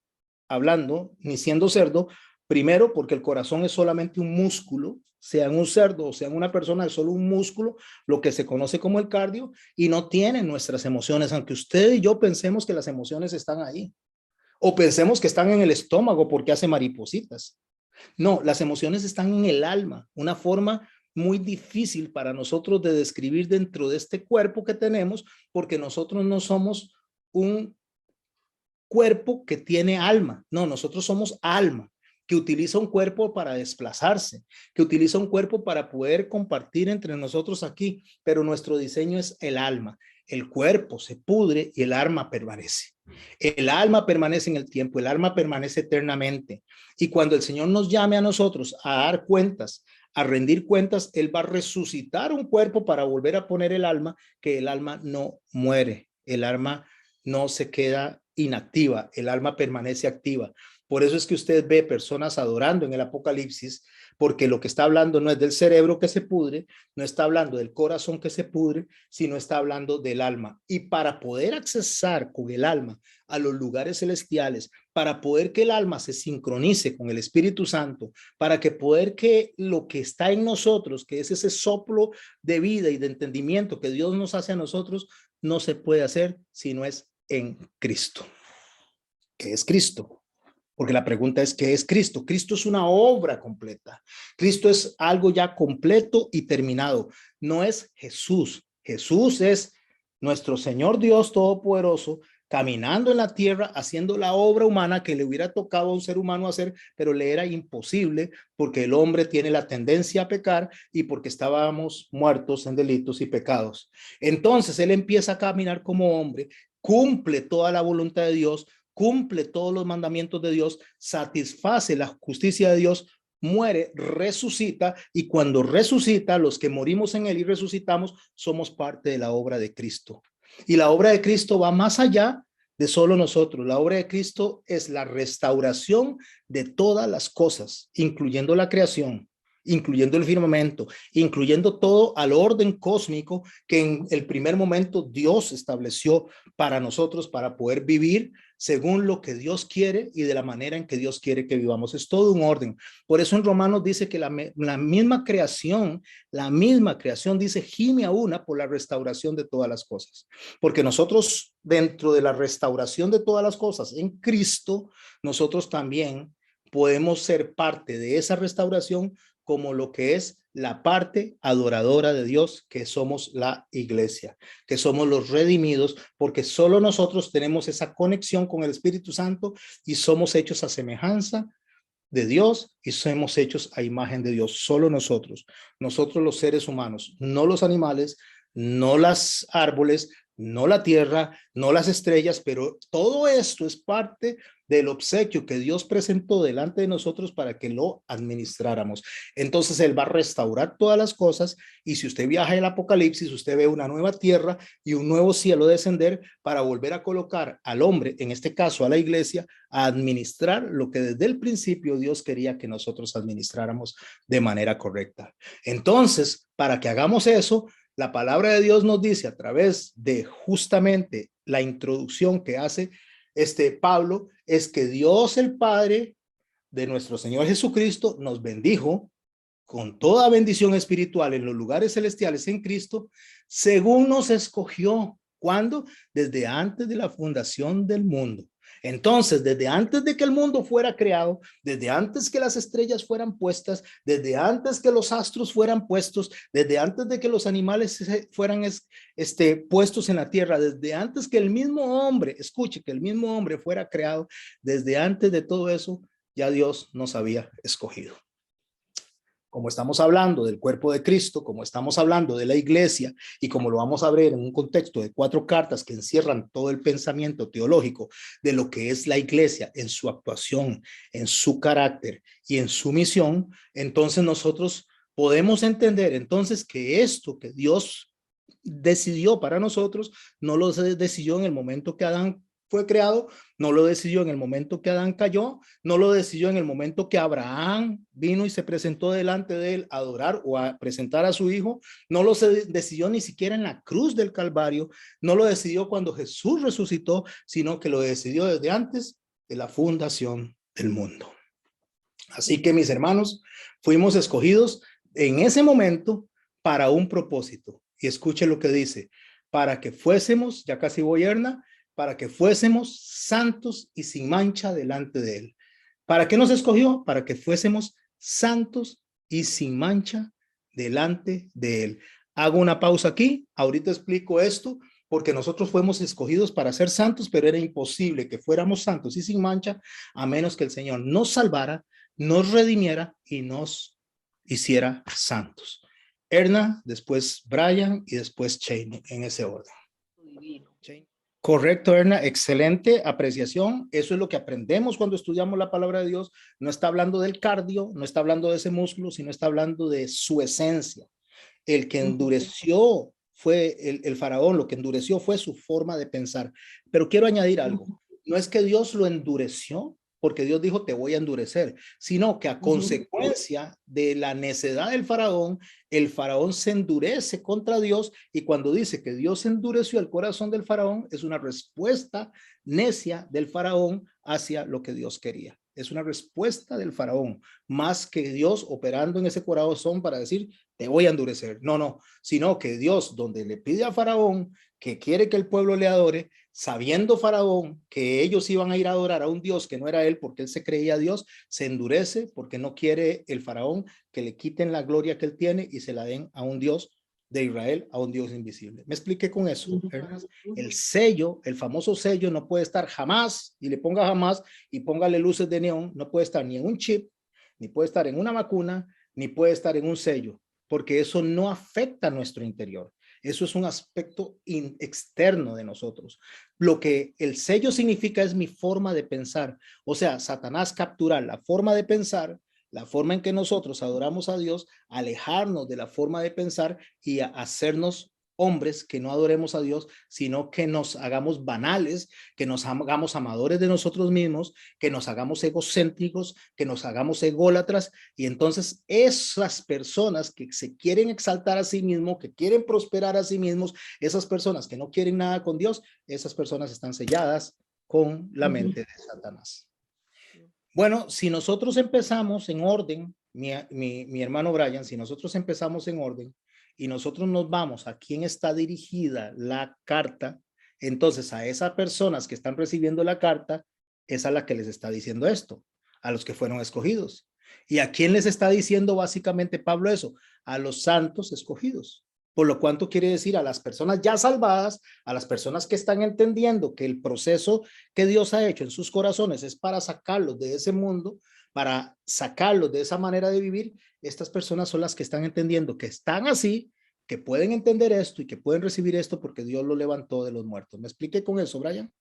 hablando, ni siendo cerdo. Primero, porque el corazón es solamente un músculo, sean un cerdo o sean una persona, es solo un músculo, lo que se conoce como el cardio, y no tiene nuestras emociones, aunque usted y yo pensemos que las emociones están ahí, o pensemos que están en el estómago porque hace maripositas. No, las emociones están en el alma, una forma muy difícil para nosotros de describir dentro de este cuerpo que tenemos, porque nosotros no somos un cuerpo que tiene alma, no, nosotros somos alma, que utiliza un cuerpo para desplazarse, que utiliza un cuerpo para poder compartir entre nosotros aquí, pero nuestro diseño es el alma. El cuerpo se pudre y el alma permanece. El alma permanece en el tiempo, el alma permanece eternamente. Y cuando el Señor nos llame a nosotros a dar cuentas, a rendir cuentas, Él va a resucitar un cuerpo para volver a poner el alma, que el alma no muere, el alma no se queda inactiva, el alma permanece activa. Por eso es que usted ve personas adorando en el Apocalipsis, porque lo que está hablando no es del cerebro que se pudre, no está hablando del corazón que se pudre, sino está hablando del alma. Y para poder accesar con el alma a los lugares celestiales, para poder que el alma se sincronice con el Espíritu Santo, para que poder que lo que está en nosotros, que es ese soplo de vida y de entendimiento que Dios nos hace a nosotros, no se puede hacer si no es en Cristo. que es Cristo. Porque la pregunta es, ¿qué es Cristo? Cristo es una obra completa. Cristo es algo ya completo y terminado. No es Jesús. Jesús es nuestro Señor Dios Todopoderoso, caminando en la tierra, haciendo la obra humana que le hubiera tocado a un ser humano hacer, pero le era imposible porque el hombre tiene la tendencia a pecar y porque estábamos muertos en delitos y pecados. Entonces él empieza a caminar como hombre, cumple toda la voluntad de Dios, cumple todos los mandamientos de Dios, satisface la justicia de Dios, muere, resucita, y cuando resucita, los que morimos en él y resucitamos, somos parte de la obra de Cristo. Y la obra de Cristo va más allá de solo nosotros. La obra de Cristo es la restauración de todas las cosas, incluyendo la creación, incluyendo el firmamento, incluyendo todo al orden cósmico que en el primer momento Dios estableció para nosotros, para poder vivir según lo que Dios quiere y de la manera en que Dios quiere que vivamos. Es todo un orden. Por eso en Romanos dice que la misma creación dice, gime a una por la restauración de todas las cosas. Porque nosotros, dentro de la restauración de todas las cosas en Cristo, nosotros también podemos ser parte de esa restauración como lo que es la parte adoradora de Dios, que somos la iglesia, que somos los redimidos, porque solo nosotros tenemos esa conexión con el Espíritu Santo y somos hechos a semejanza de Dios y somos hechos a imagen de Dios. Solo nosotros los seres humanos, no los animales, no los árboles, no la tierra, no las estrellas, pero todo esto es parte del obsequio que Dios presentó delante de nosotros para que lo administráramos. Entonces él va a restaurar todas las cosas, y si usted viaja en el Apocalipsis, usted ve una nueva tierra y un nuevo cielo descender para volver a colocar al hombre, en este caso a la iglesia, a administrar lo que desde el principio Dios quería que nosotros administráramos de manera correcta. Entonces, para que hagamos eso, la palabra de Dios nos dice a través de justamente la introducción que hace Pablo, es que Dios el Padre de nuestro Señor Jesucristo nos bendijo con toda bendición espiritual en los lugares celestiales en Cristo, según nos escogió. ¿Cuándo? Desde antes de la fundación del mundo. Entonces, desde antes de que el mundo fuera creado, desde antes que las estrellas fueran puestas, desde antes que los astros fueran puestos, desde antes de que los animales fueran puestos en la tierra, desde antes que el mismo hombre, escuche, que el mismo hombre fuera creado, desde antes de todo eso, ya Dios nos había escogido. Como estamos hablando del cuerpo de Cristo, como estamos hablando de la iglesia, y como lo vamos a ver en un contexto de 4 cartas que encierran todo el pensamiento teológico de lo que es la iglesia en su actuación, en su carácter y en su misión, entonces nosotros podemos entender entonces que esto que Dios decidió para nosotros, no lo decidió en el momento que Adán fue creado, no lo decidió en el momento que Adán cayó, no lo decidió en el momento que Abraham vino y se presentó delante de él a adorar o a presentar a su hijo, no lo decidió ni siquiera en la cruz del Calvario, no lo decidió cuando Jesús resucitó, sino que lo decidió desde antes de la fundación del mundo. Así que, mis hermanos, fuimos escogidos en ese momento para un propósito. Y escuche lo que dice, para que fuésemos, ya casi voy, Erna, para que fuésemos santos y sin mancha delante de él. ¿Para qué nos escogió? Para que fuésemos santos y sin mancha delante de él. Hago una pausa aquí, ahorita explico esto, porque nosotros fuimos escogidos para ser santos, pero era imposible que fuéramos santos y sin mancha, a menos que el Señor nos salvara, nos redimiera y nos hiciera santos. Erna, después Brian y después Shane, en ese orden. Correcto, Erna, excelente apreciación. Eso es lo que aprendemos cuando estudiamos la palabra de Dios. No está hablando del cardio, no está hablando de ese músculo, sino está hablando de su esencia. El que endureció fue el faraón, lo que endureció fue su forma de pensar. Pero quiero añadir algo. No es que Dios lo endureció, porque Dios dijo te voy a endurecer, sino que a consecuencia de la necedad del faraón, el faraón se endurece contra Dios, y cuando dice que Dios endureció el corazón del faraón, es una respuesta necia del faraón hacia lo que Dios quería. Es una respuesta del faraón, más que Dios operando en ese corazón para decir, te voy a endurecer. No, sino que Dios, donde le pide a faraón que quiere que el pueblo le adore, sabiendo Faraón que ellos iban a ir a adorar a un Dios que no era él, porque él se creía Dios, se endurece porque no quiere el Faraón que le quiten la gloria que él tiene y se la den a un Dios de Israel, a un Dios invisible. Me expliqué con eso, Ernest. El sello, el famoso sello, no puede estar jamás, y le ponga jamás, y póngale luces de neón, no puede estar ni en un chip, ni puede estar en una vacuna, ni puede estar en un sello, porque eso no afecta a nuestro interior. Eso es un aspecto externo de nosotros. Lo que el sello significa es mi forma de pensar. O sea, Satanás captura la forma de pensar, la forma en que nosotros adoramos a Dios, alejarnos de la forma de pensar y hacernos hombres que no adoremos a Dios, sino que nos hagamos banales, que nos hagamos amadores de nosotros mismos, que nos hagamos egocéntricos, que nos hagamos ególatras. Y entonces esas personas que se quieren exaltar a sí mismos, que quieren prosperar a sí mismos, esas personas que no quieren nada con Dios, esas personas están selladas con la mente de Satanás. Bueno, si nosotros empezamos en orden, mi hermano Brian, si nosotros empezamos en orden y nosotros nos vamos a quién está dirigida la carta, entonces a esas personas que están recibiendo la carta, es a la que les está diciendo esto, a los que fueron escogidos. ¿Y a quién les está diciendo básicamente Pablo eso? A los santos escogidos. Por lo cuanto quiere decir a las personas ya salvadas, a las personas que están entendiendo que el proceso que Dios ha hecho en sus corazones es para sacarlos de ese mundo, para sacarlos de esa manera de vivir. Estas personas son las que están entendiendo que están así, que pueden entender esto y que pueden recibir esto porque Dios lo levantó de los muertos. ¿Me expliqué con eso, Brian?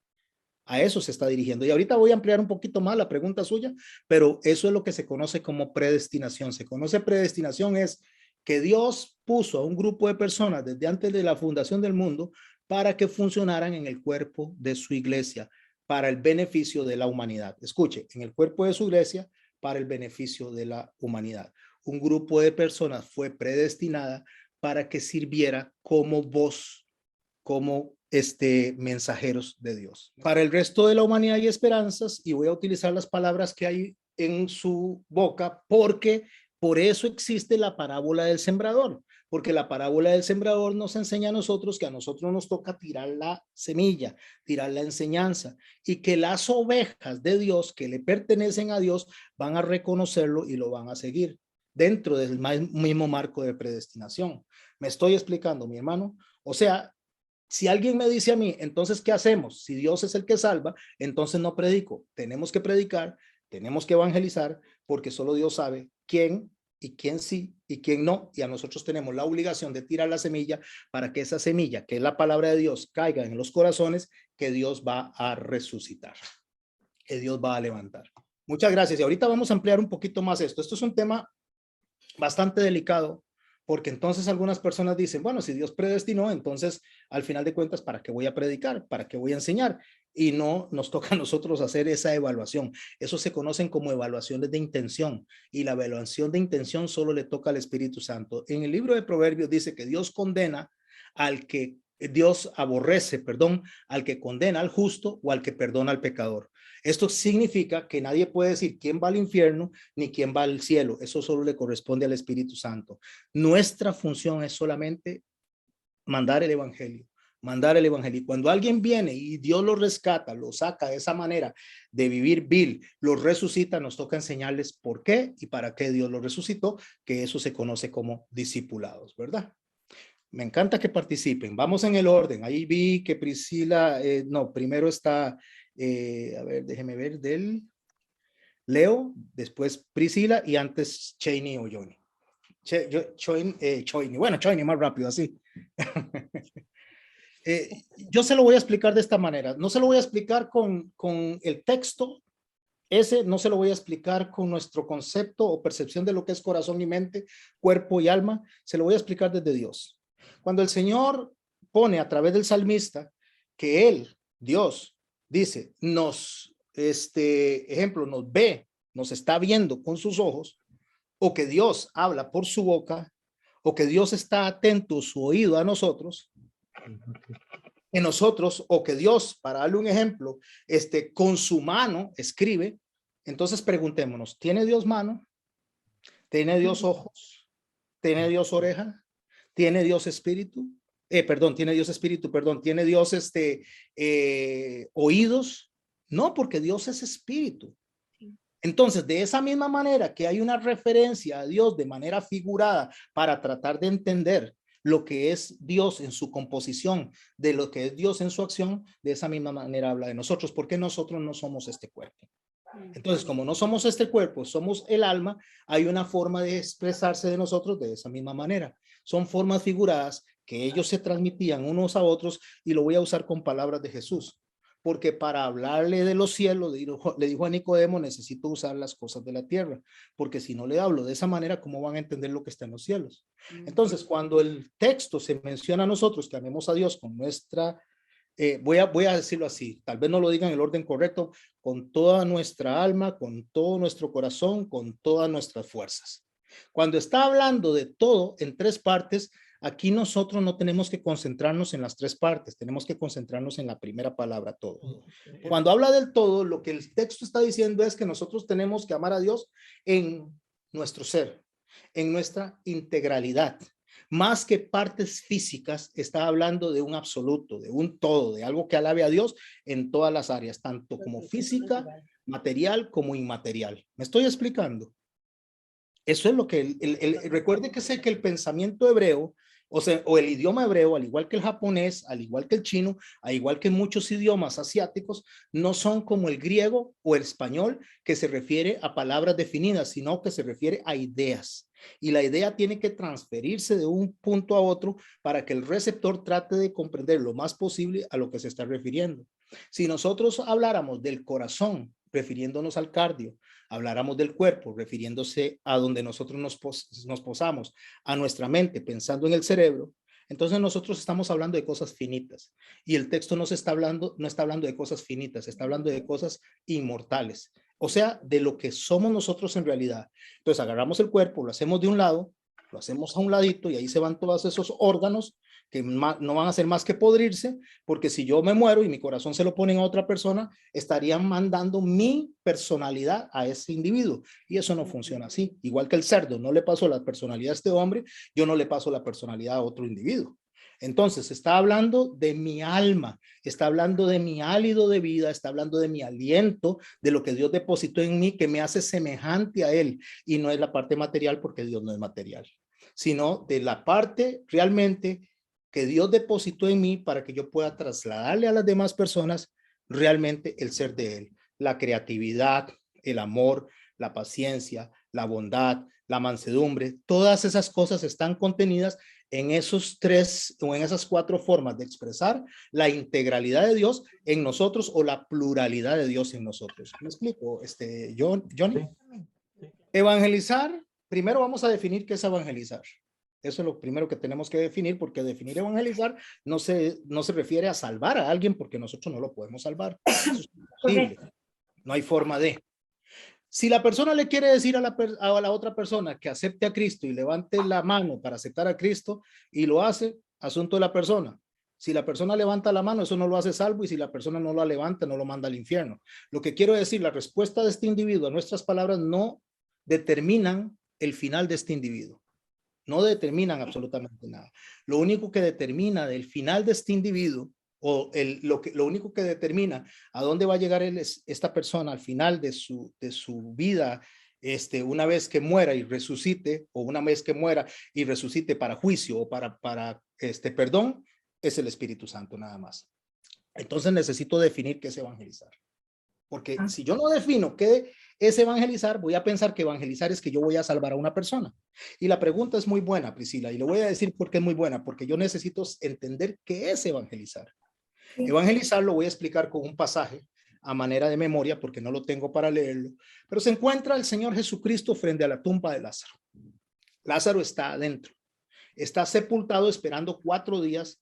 A eso se está dirigiendo. Y ahorita voy a ampliar un poquito más la pregunta suya, pero eso es lo que se conoce como predestinación. Se conoce predestinación es que Dios puso a un grupo de personas desde antes de la fundación del mundo para que funcionaran en el cuerpo de su iglesia para el beneficio de la humanidad. Escuche, en el cuerpo de su iglesia para el beneficio de la humanidad. Un grupo de personas fue predestinada para que sirviera como voz, como mensajeros de Dios. Para el resto de la humanidad hay esperanzas, y voy a utilizar las palabras que hay en su boca, porque por eso existe la parábola del sembrador, porque la parábola del sembrador nos enseña a nosotros que a nosotros nos toca tirar la semilla, tirar la enseñanza, y que las ovejas de Dios que le pertenecen a Dios van a reconocerlo y lo van a seguir dentro del mismo marco de predestinación. ¿Me estoy explicando, mi hermano? O sea, si alguien me dice a mí, entonces, ¿qué hacemos? Si Dios es el que salva, entonces no predico. Tenemos que predicar, tenemos que evangelizar, porque solo Dios sabe quién y quién sí y quién no. Y a nosotros tenemos la obligación de tirar la semilla para que esa semilla, que es la palabra de Dios, caiga en los corazones que Dios va a resucitar, que Dios va a levantar. Muchas gracias. Y ahorita vamos a ampliar un poquito más esto. Esto es un tema bastante delicado, porque entonces algunas personas dicen, bueno, si Dios predestinó, entonces al final de cuentas, ¿para qué voy a predicar? ¿Para qué voy a enseñar? Y no nos toca a nosotros hacer esa evaluación. Eso se conocen como evaluaciones de intención, y la evaluación de intención solo le toca al Espíritu Santo. En el libro de Proverbios dice que Dios condena al que Dios aborrece, perdón, al que condena al justo o al que perdona al pecador. Esto significa que nadie puede decir quién va al infierno ni quién va al cielo. Eso solo le corresponde al Espíritu Santo. Nuestra función es solamente mandar el evangelio, mandar el evangelio. Cuando alguien viene y Dios lo rescata, lo saca de esa manera de vivir vil, lo resucita, nos toca enseñarles por qué y para qué Dios lo resucitó, que eso se conoce como discipulados, ¿verdad? Me encanta que participen. Vamos en el orden. Ahí vi que Priscila, no, primero está, a ver, déjeme ver, del Leo, después Priscila y antes Cheney o Johnny. Choini, bueno, Choini más rápido, así. Yo se lo voy a explicar de esta manera. No se lo voy a explicar con el texto, ese no se lo voy a explicar con nuestro concepto o percepción de lo que es corazón y mente, cuerpo y alma. Se lo voy a explicar desde Dios. Cuando el Señor pone a través del salmista que Él, Dios, dice, ejemplo, nos ve, nos está viendo con sus ojos, o que Dios habla por su boca, o que Dios está atento su oído a nosotros, en nosotros, o que Dios, para darle un ejemplo, con su mano escribe. Entonces preguntémonos, ¿tiene Dios mano? ¿Tiene Dios ojos? ¿Tiene Dios oreja? ¿Tiene Dios espíritu? perdón, tiene Dios espíritu, perdón, tiene Dios oídos. No, porque Dios es espíritu. Entonces, de esa misma manera que hay una referencia a Dios de manera figurada para tratar de entender lo que es Dios en su composición, de lo que es Dios en su acción, de esa misma manera habla de nosotros, porque nosotros no somos este cuerpo. Entonces, como no somos este cuerpo, somos el alma, hay una forma de expresarse de nosotros de esa misma manera. Son formas figuradas que ellos se transmitían unos a otros, y lo voy a usar con palabras de Jesús. Porque para hablarle de los cielos, le dijo a Nicodemo, necesito usar las cosas de la tierra, porque si no le hablo de esa manera, ¿cómo van a entender lo que está en los cielos? Entonces, cuando el texto se menciona a nosotros, que amemos a Dios con nuestra, voy a decirlo así, tal vez no lo digan en el orden correcto, con toda nuestra alma, con todo nuestro corazón, con todas nuestras fuerzas. Cuando está hablando de todo en tres partes, aquí nosotros no tenemos que concentrarnos en las tres partes, tenemos que concentrarnos en la primera palabra, todo. Cuando habla del todo, lo que el texto está diciendo es que nosotros tenemos que amar a Dios en nuestro ser, en nuestra integralidad. Más que partes físicas, está hablando de un absoluto, de un todo, de algo que alabe a Dios en todas las áreas, tanto como física, material como inmaterial. ¿Me estoy explicando? Eso es lo que recuerde que sé que el pensamiento hebreo, o sea, o el idioma hebreo, al igual que el japonés, al igual que el chino, al igual que muchos idiomas asiáticos, no son como el griego o el español, que se refiere a palabras definidas, sino que se refiere a ideas. Y la idea tiene que transferirse de un punto a otro para que el receptor trate de comprender lo más posible a lo que se está refiriendo. Si nosotros habláramos del corazón, refiriéndonos al cardio, habláramos del cuerpo, refiriéndose a donde nosotros nos posamos, a nuestra mente, pensando en el cerebro, entonces nosotros estamos hablando de cosas finitas, y el texto no está hablando de cosas finitas, está hablando de cosas inmortales, o sea, de lo que somos nosotros en realidad. Entonces agarramos el cuerpo, lo hacemos de un lado, lo hacemos a un ladito, y ahí se van todos esos órganos que no van a hacer más que podrirse, porque si yo me muero y mi corazón se lo ponen a otra persona, estarían mandando mi personalidad a ese individuo, y eso no funciona así. Igual que el cerdo no le pasó la personalidad a este hombre, yo no le paso la personalidad a otro individuo. Entonces está hablando de mi alma, está hablando de mi hálito de vida, está hablando de mi aliento, de lo que Dios depositó en mí, que me hace semejante a Él, y no es la parte material, porque Dios no es material, sino de la parte realmente que Dios depositó en mí para que yo pueda trasladarle a las demás personas realmente el ser de Él, la creatividad, el amor, la paciencia, la bondad, la mansedumbre. Todas esas cosas están contenidas en esos tres o en esas cuatro formas de expresar la integralidad de Dios en nosotros, o la pluralidad de Dios en nosotros. ¿Me explico, Johnny? Evangelizar, primero vamos a definir qué es evangelizar. Eso es lo primero que tenemos que definir, porque definir evangelizar no se refiere a salvar a alguien, porque nosotros no lo podemos salvar. Eso es imposible. No hay forma de. Si la persona le quiere decir a la otra persona que acepte a Cristo y levante la mano para aceptar a Cristo y lo hace, asunto de la persona. Si la persona levanta la mano, eso no lo hace salvo, y si la persona no la levanta, no lo manda al infierno. Lo que quiero decir, la respuesta de este individuo a nuestras palabras no determinan el final de este individuo. No determinan absolutamente nada. Lo único que determina del final de este individuo, o lo único que determina a dónde va a llegar esta persona al final de su vida, una vez que muera y resucite, o una vez que muera y resucite para juicio o para perdón, es el Espíritu Santo, nada más. Entonces necesito definir qué es evangelizar. Porque si yo no defino qué es evangelizar, voy a pensar que evangelizar es que yo voy a salvar a una persona. Y la pregunta es muy buena, Priscila, y le voy a decir por qué es muy buena, porque yo necesito entender qué es evangelizar. Sí. Evangelizar lo voy a explicar con un pasaje a manera de memoria, porque no lo tengo para leerlo, pero se encuentra el Señor Jesucristo frente a la tumba de Lázaro. Lázaro está adentro, está sepultado esperando 4 días,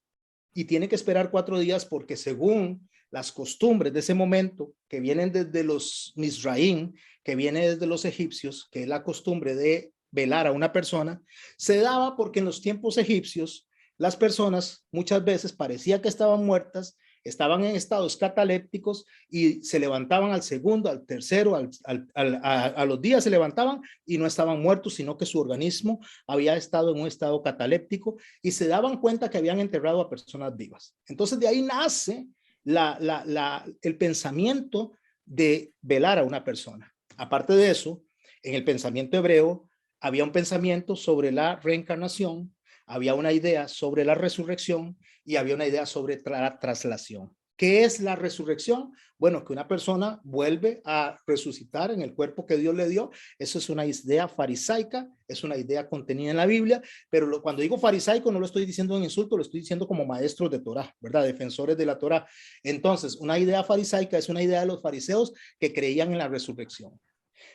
y tiene que esperar 4 días porque, según las costumbres de ese momento, que vienen desde los Mizraim, que viene desde los egipcios, que es la costumbre de velar a una persona, se daba porque en los tiempos egipcios las personas muchas veces parecía que estaban muertas, estaban en estados catalépticos y se levantaban al segundo, al tercero, a los días se levantaban y no estaban muertos, sino que su organismo había estado en un estado cataléptico y se daban cuenta que habían enterrado a personas vivas. Entonces de ahí nace el pensamiento de velar a una persona. Aparte de eso, en el pensamiento hebreo había un pensamiento sobre la reencarnación, había una idea sobre la resurrección y había una idea sobre la traslación. ¿Qué es la resurrección? Bueno, que una persona vuelve a resucitar en el cuerpo que Dios le dio. Eso es una idea farisaica, es una idea contenida en la Biblia, pero cuando digo farisaico no lo estoy diciendo en insulto, lo estoy diciendo como maestros de Torah, ¿verdad? Defensores de la Torah. Entonces, una idea farisaica es una idea de los fariseos que creían en la resurrección.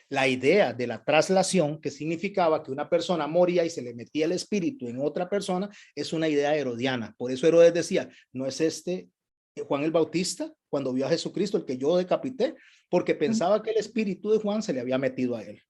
La idea de la traslación, que significaba que una persona moría y se le metía el espíritu en otra persona, es una idea herodiana. Por eso Herodes decía, no es este Juan el Bautista, cuando vio a Jesucristo, el que yo decapité, porque pensaba que el espíritu de Juan se le había metido a él.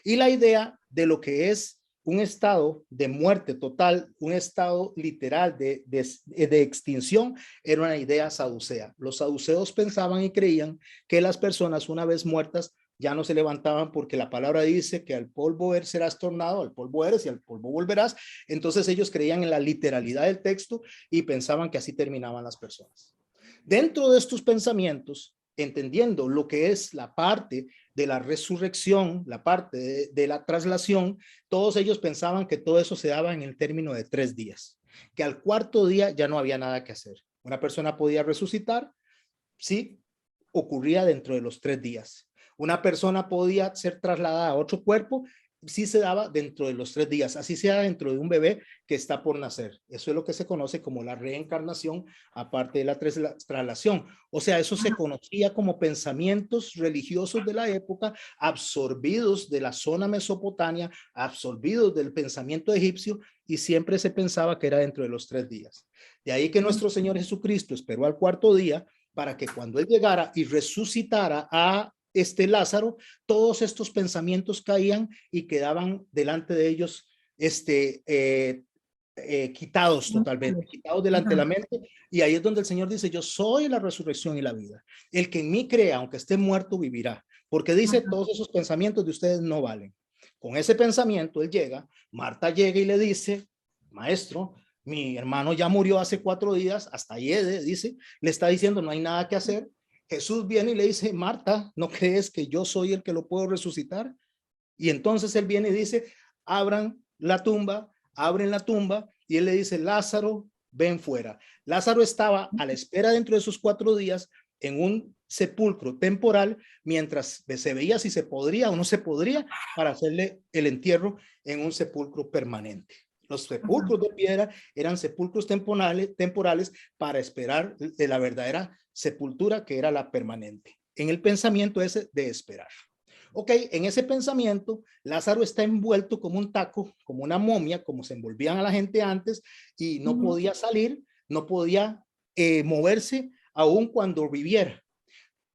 Y la idea de lo que es un estado de muerte total, un estado literal de extinción, era una idea saducea. Los saduceos pensaban y creían que las personas una vez muertas ya no se levantaban porque la palabra dice que al polvo serás tornado, al polvo eres y al polvo volverás. Entonces ellos creían en la literalidad del texto y pensaban que así terminaban las personas. Dentro de estos pensamientos, entendiendo lo que es la parte de la resurrección, la parte de la traslación, todos ellos pensaban que todo eso se daba en el término de 3 días, que al cuarto día ya no había nada que hacer. Una persona podía resucitar, sí, ocurría dentro de los 3 días. Una persona podía ser trasladada a otro cuerpo, sí se daba dentro de los 3 días, así sea dentro de un bebé que está por nacer. Eso es lo que se conoce como la reencarnación, aparte de la traslación. O sea, eso se conocía como pensamientos religiosos de la época, absorbidos de la zona mesopotamia, absorbidos del pensamiento egipcio, y siempre se pensaba que era dentro de los 3 días. De ahí que nuestro Señor Jesucristo esperó al cuarto día para que cuando Él llegara y resucitara a Lázaro, todos estos pensamientos caían y quedaban delante de ellos quitados totalmente, quitados delante de la mente, y ahí es donde el Señor dice, yo soy la resurrección y la vida. El que en mí crea, aunque esté muerto, vivirá, porque dice, todos esos pensamientos de ustedes no valen. Con ese pensamiento, Él llega, Marta llega y le dice, maestro, mi hermano ya murió hace 4 días, hasta ayer, dice, le está diciendo, no hay nada que hacer. Jesús viene y le dice, Marta, ¿no crees que yo soy el que lo puedo resucitar? Y entonces él viene y dice, abren la tumba, y él le dice, Lázaro, ven fuera. Lázaro estaba a la espera dentro de esos 4 días en un sepulcro temporal, mientras se veía si se podría o no se podría para hacerle el entierro en un sepulcro permanente. Los sepulcros de piedra eran sepulcros temporales para esperar de la verdadera sepultura, que era la permanente. En el pensamiento ese de esperar. Ok, en ese pensamiento, Lázaro está envuelto como un taco, como una momia, como se envolvían a la gente antes, y no podía salir, no podía moverse, aun cuando viviera.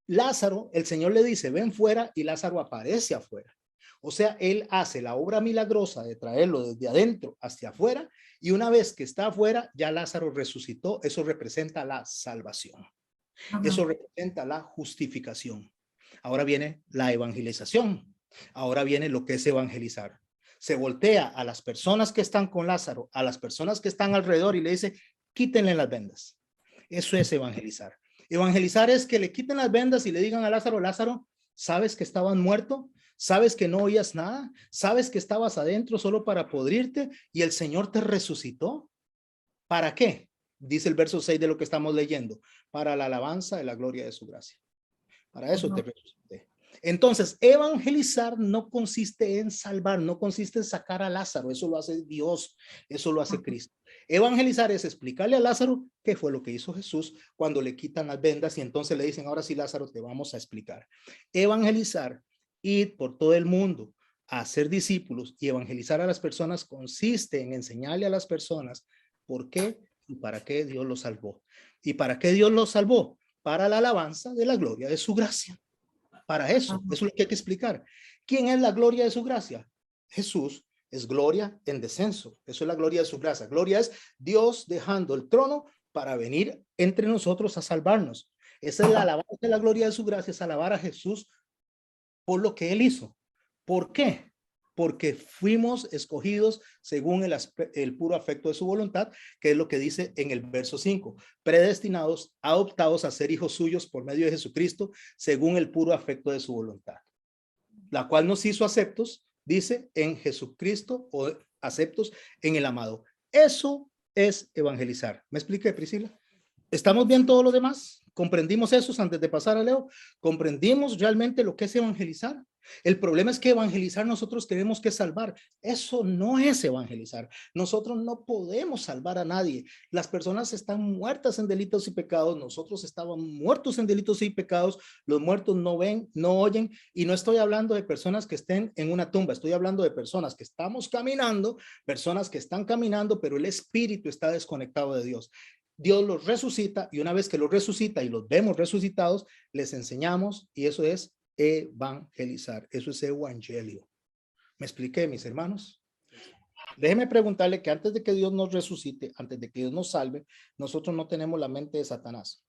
Lázaro, el Señor le dice, ven fuera, y Lázaro aparece afuera. O sea, él hace la obra milagrosa de traerlo desde adentro hacia afuera, y una vez que está afuera, ya Lázaro resucitó. Eso representa la salvación. Eso representa la justificación. Ahora viene la evangelización. Ahora viene lo que es evangelizar. Se voltea a las personas que están con Lázaro, a las personas que están alrededor y le dice, quítenle las vendas. Eso es evangelizar. Evangelizar es que le quiten las vendas y le digan a Lázaro, Lázaro, ¿sabes que estabas muerto? ¿Sabes que no oías nada? ¿Sabes que estabas adentro solo para podrirte y el Señor te resucitó? ¿Para qué? Dice el verso 6 de lo que estamos leyendo. Para la alabanza de la gloria de su gracia. Para eso te resucité. Entonces, evangelizar no consiste en salvar, no consiste en sacar a Lázaro. Eso lo hace Dios, eso lo hace Cristo. Evangelizar es explicarle a Lázaro qué fue lo que hizo Jesús cuando le quitan las vendas y entonces le dicen, ahora sí, Lázaro, te vamos a explicar. Evangelizar, ir por todo el mundo a hacer discípulos y evangelizar a las personas consiste en enseñarle a las personas por qué y para qué Dios los salvó. ¿Y para qué Dios los salvó? Para la alabanza de la gloria de su gracia. Para eso es lo que hay que explicar. ¿Quién es la gloria de su gracia? Jesús es gloria en descenso. Eso es la gloria de su gracia. Gloria es Dios dejando el trono para venir entre nosotros a salvarnos. Esa es la alabanza de la gloria de su gracia, es alabar a Jesús por lo que él hizo. ¿Por qué? Porque fuimos escogidos según el puro afecto de su voluntad, que es lo que dice en el verso 5, predestinados, adoptados a ser hijos suyos por medio de Jesucristo, según el puro afecto de su voluntad, la cual nos hizo aceptos, dice, en Jesucristo, o aceptos en el amado. Eso es evangelizar. ¿Me expliqué, Priscila? ¿Estamos bien todo lo demás? ¿Comprendimos eso antes de pasar a Leo? ¿Comprendimos realmente lo que es evangelizar? El problema es que evangelizar nosotros tenemos que salvar. Eso no es evangelizar. Nosotros no podemos salvar a nadie. Las personas están muertas en delitos y pecados. Nosotros estábamos muertos en delitos y pecados. Los muertos no ven, no oyen. Y no estoy hablando de personas que estén en una tumba. Estoy hablando de personas que estamos caminando, personas que están caminando, pero el espíritu está desconectado de Dios. Dios los resucita y una vez que los resucita y los vemos resucitados, les enseñamos y eso es evangelizar. Eso es evangelio. ¿Me expliqué, mis hermanos? Déjeme preguntarle que antes de que Dios nos resucite, antes de que Dios nos salve, nosotros no tenemos la mente de Satanás.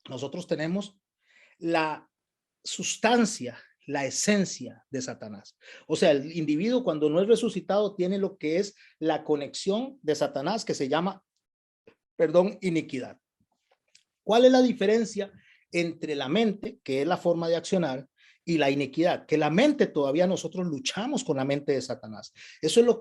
Nosotros tenemos la sustancia, la esencia de Satanás. O sea, el individuo cuando no es resucitado tiene lo que es la conexión de Satanás que se llama iniquidad. ¿Cuál es la diferencia entre la mente, que es la forma de accionar, y la iniquidad? Que la mente todavía nosotros luchamos con la mente de Satanás. Eso es lo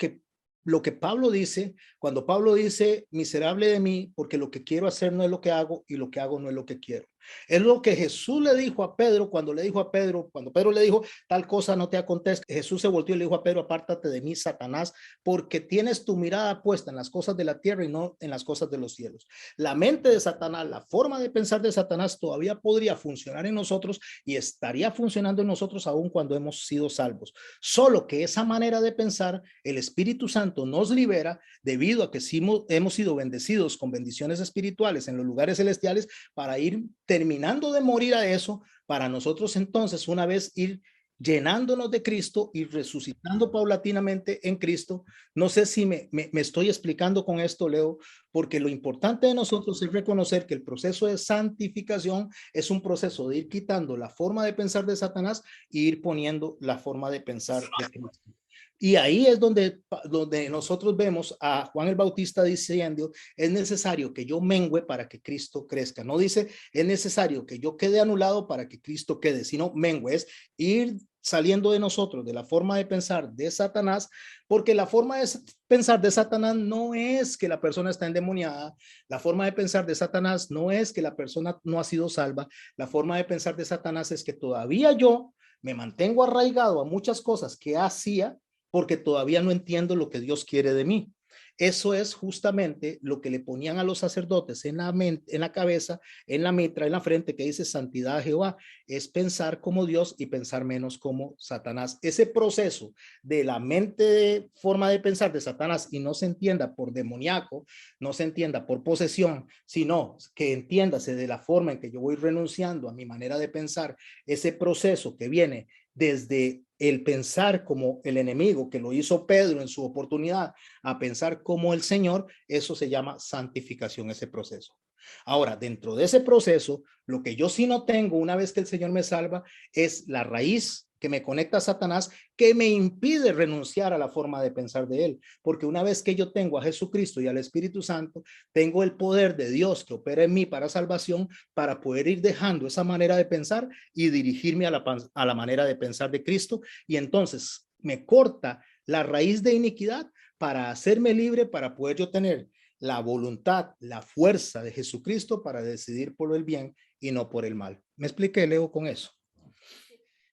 que Pablo dice, cuando Pablo dice, miserable de mí, porque lo que quiero hacer no es lo que hago y lo que hago no es lo que quiero. Es lo que Jesús le dijo a Pedro cuando Pedro le dijo, tal cosa no te acontezca. Jesús se volteó y le dijo a Pedro, apártate de mí, Satanás, porque tienes tu mirada puesta en las cosas de la tierra y no en las cosas de los cielos. La mente de Satanás, la forma de pensar de Satanás todavía podría funcionar en nosotros y estaría funcionando en nosotros aún cuando hemos sido salvos. Solo que esa manera de pensar, el Espíritu Santo nos libera debido a que hemos sido bendecidos con bendiciones espirituales en los lugares celestiales para ir terminando de morir a eso, para nosotros entonces una vez ir llenándonos de Cristo y resucitando paulatinamente en Cristo. No sé si me estoy explicando con esto, Leo, porque lo importante de nosotros es reconocer que el proceso de santificación es un proceso de ir quitando la forma de pensar de Satanás e ir poniendo la forma de pensar de Cristo. Y ahí es donde nosotros vemos a Juan el Bautista diciendo, es necesario que yo mengüe para que Cristo crezca. No dice, es necesario que yo quede anulado para que Cristo quede, sino mengüe, es ir saliendo de nosotros, de la forma de pensar de Satanás, porque la forma de pensar de Satanás no es que la persona está endemoniada, la forma de pensar de Satanás no es que la persona no ha sido salva, la forma de pensar de Satanás es que todavía yo me mantengo arraigado a muchas cosas que hacía, porque todavía no entiendo lo que Dios quiere de mí. Eso es justamente lo que le ponían a los sacerdotes en la mente, en la cabeza, en la mitra, en la frente, que dice santidad a Jehová, es pensar como Dios y pensar menos como Satanás. Ese proceso de la mente, de forma de pensar de Satanás y no se entienda por demoníaco, no se entienda por posesión, sino que entiéndase de la forma en que yo voy renunciando a mi manera de pensar, ese proceso que viene desde el pensar como el enemigo, que lo hizo Pedro en su oportunidad, a pensar como el Señor, eso se llama santificación, ese proceso. Ahora, dentro de ese proceso, lo que yo sí no tengo una vez que el Señor me salva es la raíz que me conecta a Satanás, que me impide renunciar a la forma de pensar de él. Porque una vez que yo tengo a Jesucristo y al Espíritu Santo, tengo el poder de Dios que opera en mí para salvación, para poder ir dejando esa manera de pensar y dirigirme a la manera de pensar de Cristo. Y entonces me corta la raíz de iniquidad para hacerme libre, para poder yo tener la voluntad, la fuerza de Jesucristo para decidir por el bien y no por el mal. ¿Me expliqué, Leo, con eso?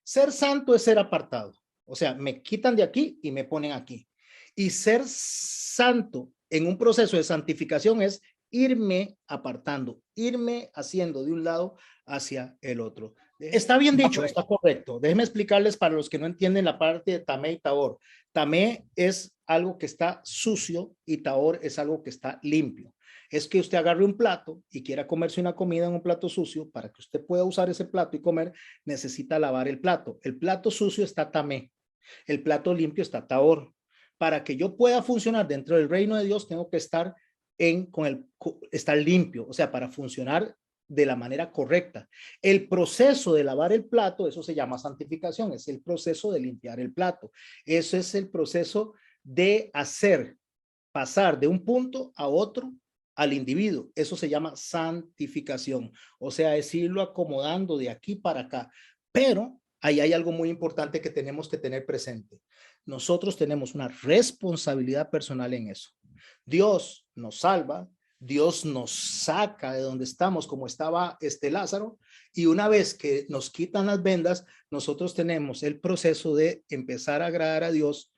Ser santo es ser apartado. O sea, me quitan de aquí y me ponen aquí. Y ser santo en un proceso de santificación es irme apartando, irme haciendo de un lado hacia el otro. Está bien dicho, está correcto. Déjenme explicarles para los que no entienden la parte de tamé y tabor. Tamé es algo que está sucio y tabor es algo que está limpio. Es que usted agarre un plato y quiera comerse una comida en un plato sucio. Para que usted pueda usar ese plato y comer, necesita lavar el plato. El plato sucio está tamé, el plato limpio está tabor. Para que yo pueda funcionar dentro del reino de Dios, tengo que estar estar limpio, o sea, para funcionar de la manera correcta. El proceso de lavar el plato, eso se llama santificación, es el proceso de limpiar el plato. Eso es el proceso de hacer pasar de un punto a otro al individuo. Eso se llama santificación, o sea, es irlo acomodando de aquí para acá. Pero ahí hay algo muy importante que tenemos que tener presente. Nosotros tenemos una responsabilidad personal en eso. Dios nos salva, Dios nos saca de donde estamos, como estaba Lázaro, y una vez que nos quitan las vendas, nosotros tenemos el proceso de empezar a agradar a Dios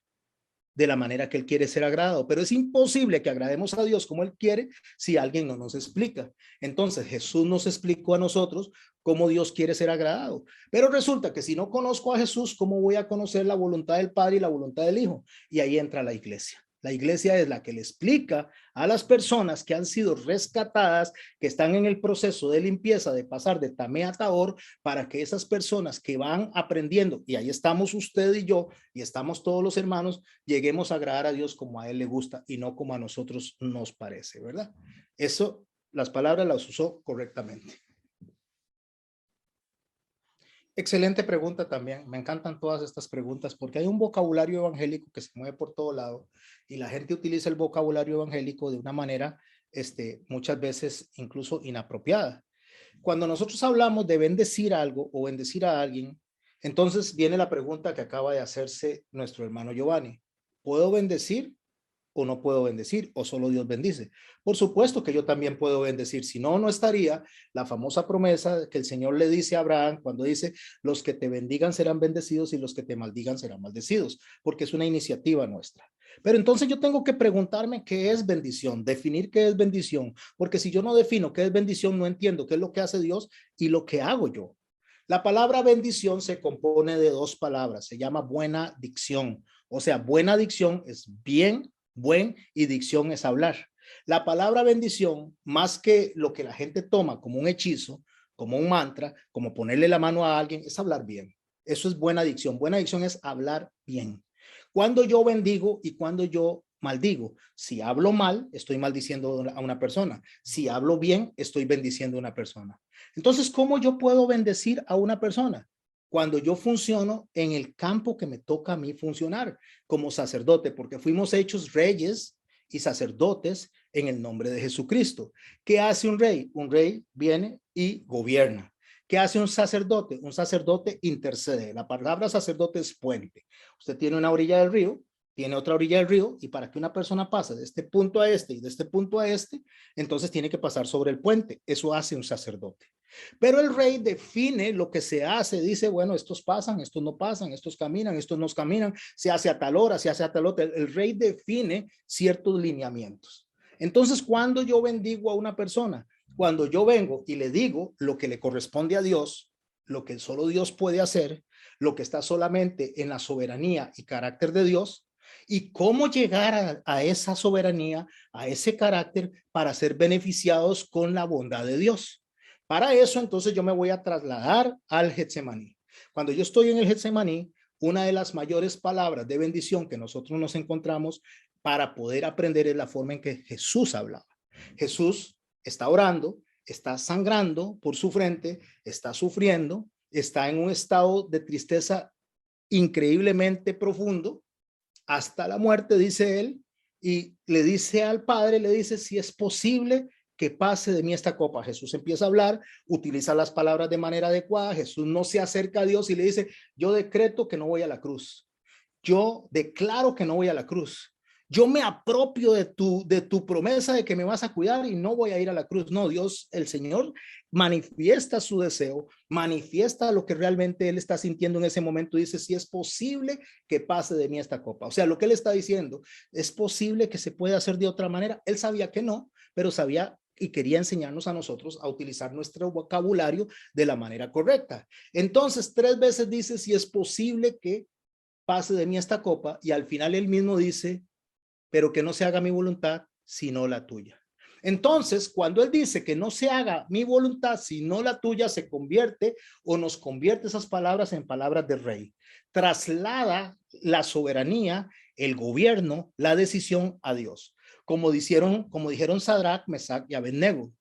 de la manera que Él quiere ser agradado. Pero es imposible que agrademos a Dios como Él quiere si alguien no nos explica. Entonces Jesús nos explicó a nosotros cómo Dios quiere ser agradado. Pero resulta que si no conozco a Jesús, ¿cómo voy a conocer la voluntad del Padre y la voluntad del Hijo? Y ahí entra la iglesia. La iglesia es la que le explica a las personas que han sido rescatadas, que están en el proceso de limpieza, de pasar de Tamé a Tabor, para que esas personas que van aprendiendo, y ahí estamos usted y yo, y estamos todos los hermanos, lleguemos a agradar a Dios como a Él le gusta y no como a nosotros nos parece, ¿verdad? Eso, las palabras las usó correctamente. Excelente pregunta también. Me encantan todas estas preguntas porque hay un vocabulario evangélico que se mueve por todo lado y la gente utiliza el vocabulario evangélico de una manera, muchas veces incluso inapropiada. Cuando nosotros hablamos de bendecir algo o bendecir a alguien, entonces viene la pregunta que acaba de hacerse nuestro hermano Giovanni. ¿Puedo bendecir o no puedo bendecir, o solo Dios bendice? Por supuesto que yo también puedo bendecir, si no, no estaría la famosa promesa que el Señor le dice a Abraham cuando dice, los que te bendigan serán bendecidos y los que te maldigan serán maldecidos, porque es una iniciativa nuestra. Pero entonces yo tengo que preguntarme qué es bendición, definir qué es bendición, porque si yo no defino qué es bendición, no entiendo qué es lo que hace Dios y lo que hago yo. La palabra bendición se compone de dos palabras, se llama buena dicción, o sea, buena dicción es bien, buen, y dicción es hablar. La palabra bendición, más que lo que la gente toma como un hechizo, como un mantra, como ponerle la mano a alguien, es hablar bien. Eso es buena dicción. Buena dicción es hablar bien. Cuando yo bendigo y cuando yo maldigo. Si hablo mal, estoy maldiciendo a una persona. Si hablo bien, estoy bendiciendo a una persona. Entonces, ¿cómo yo puedo bendecir a una persona? Cuando yo funciono en el campo que me toca a mí funcionar como sacerdote, porque fuimos hechos reyes y sacerdotes en el nombre de Jesucristo. ¿Qué hace un rey? Un rey viene y gobierna. ¿Qué hace un sacerdote? Un sacerdote intercede. La palabra sacerdote es puente. Usted tiene una orilla del río, tiene otra orilla del río, y para que una persona pase de este punto a este y de este punto a este, entonces tiene que pasar sobre el puente. Eso hace un sacerdote. Pero el rey define lo que se hace, dice, bueno, estos pasan, estos no pasan, estos caminan, estos no caminan, se hace a tal hora, se hace a tal otra. El rey define ciertos lineamientos. Entonces, cuando yo bendigo a una persona, cuando yo vengo y le digo lo que le corresponde a Dios, lo que solo Dios puede hacer, lo que está solamente en la soberanía y carácter de Dios, y cómo llegar a esa soberanía, a ese carácter, para ser beneficiados con la bondad de Dios. Para eso, entonces, yo me voy a trasladar al Getsemaní. Cuando yo estoy en el Getsemaní, una de las mayores palabras de bendición que nosotros nos encontramos para poder aprender es la forma en que Jesús hablaba. Jesús está orando, está sangrando por su frente, está sufriendo, está en un estado de tristeza increíblemente profundo, hasta la muerte, dice él, y le dice al Padre, le dice, si es posible que pase de mí esta copa. Jesús empieza a hablar, utiliza las palabras de manera adecuada. Jesús no se acerca a Dios y le dice, yo decreto que no voy a la cruz. Yo declaro que no voy a la cruz. Yo me apropio de tu promesa de que me vas a cuidar y no voy a ir a la cruz. No, Dios, el Señor manifiesta su deseo, manifiesta lo que realmente Él está sintiendo en ese momento. Dice, si es posible que pase de mí esta copa. O sea, lo que Él está diciendo, es posible que se pueda hacer de otra manera. Él sabía que no, pero sabía y quería enseñarnos a nosotros a utilizar nuestro vocabulario de la manera correcta. Entonces, 3 veces dice, si es posible que pase de mí esta copa, y al final él mismo dice, pero que no se haga mi voluntad, sino la tuya. Entonces, cuando él dice que no se haga mi voluntad, sino la tuya, se convierte o nos convierte esas palabras en palabras de rey. Traslada la soberanía, el gobierno, la decisión a Dios. como dijeron Sadrach, Mesach y Abednego.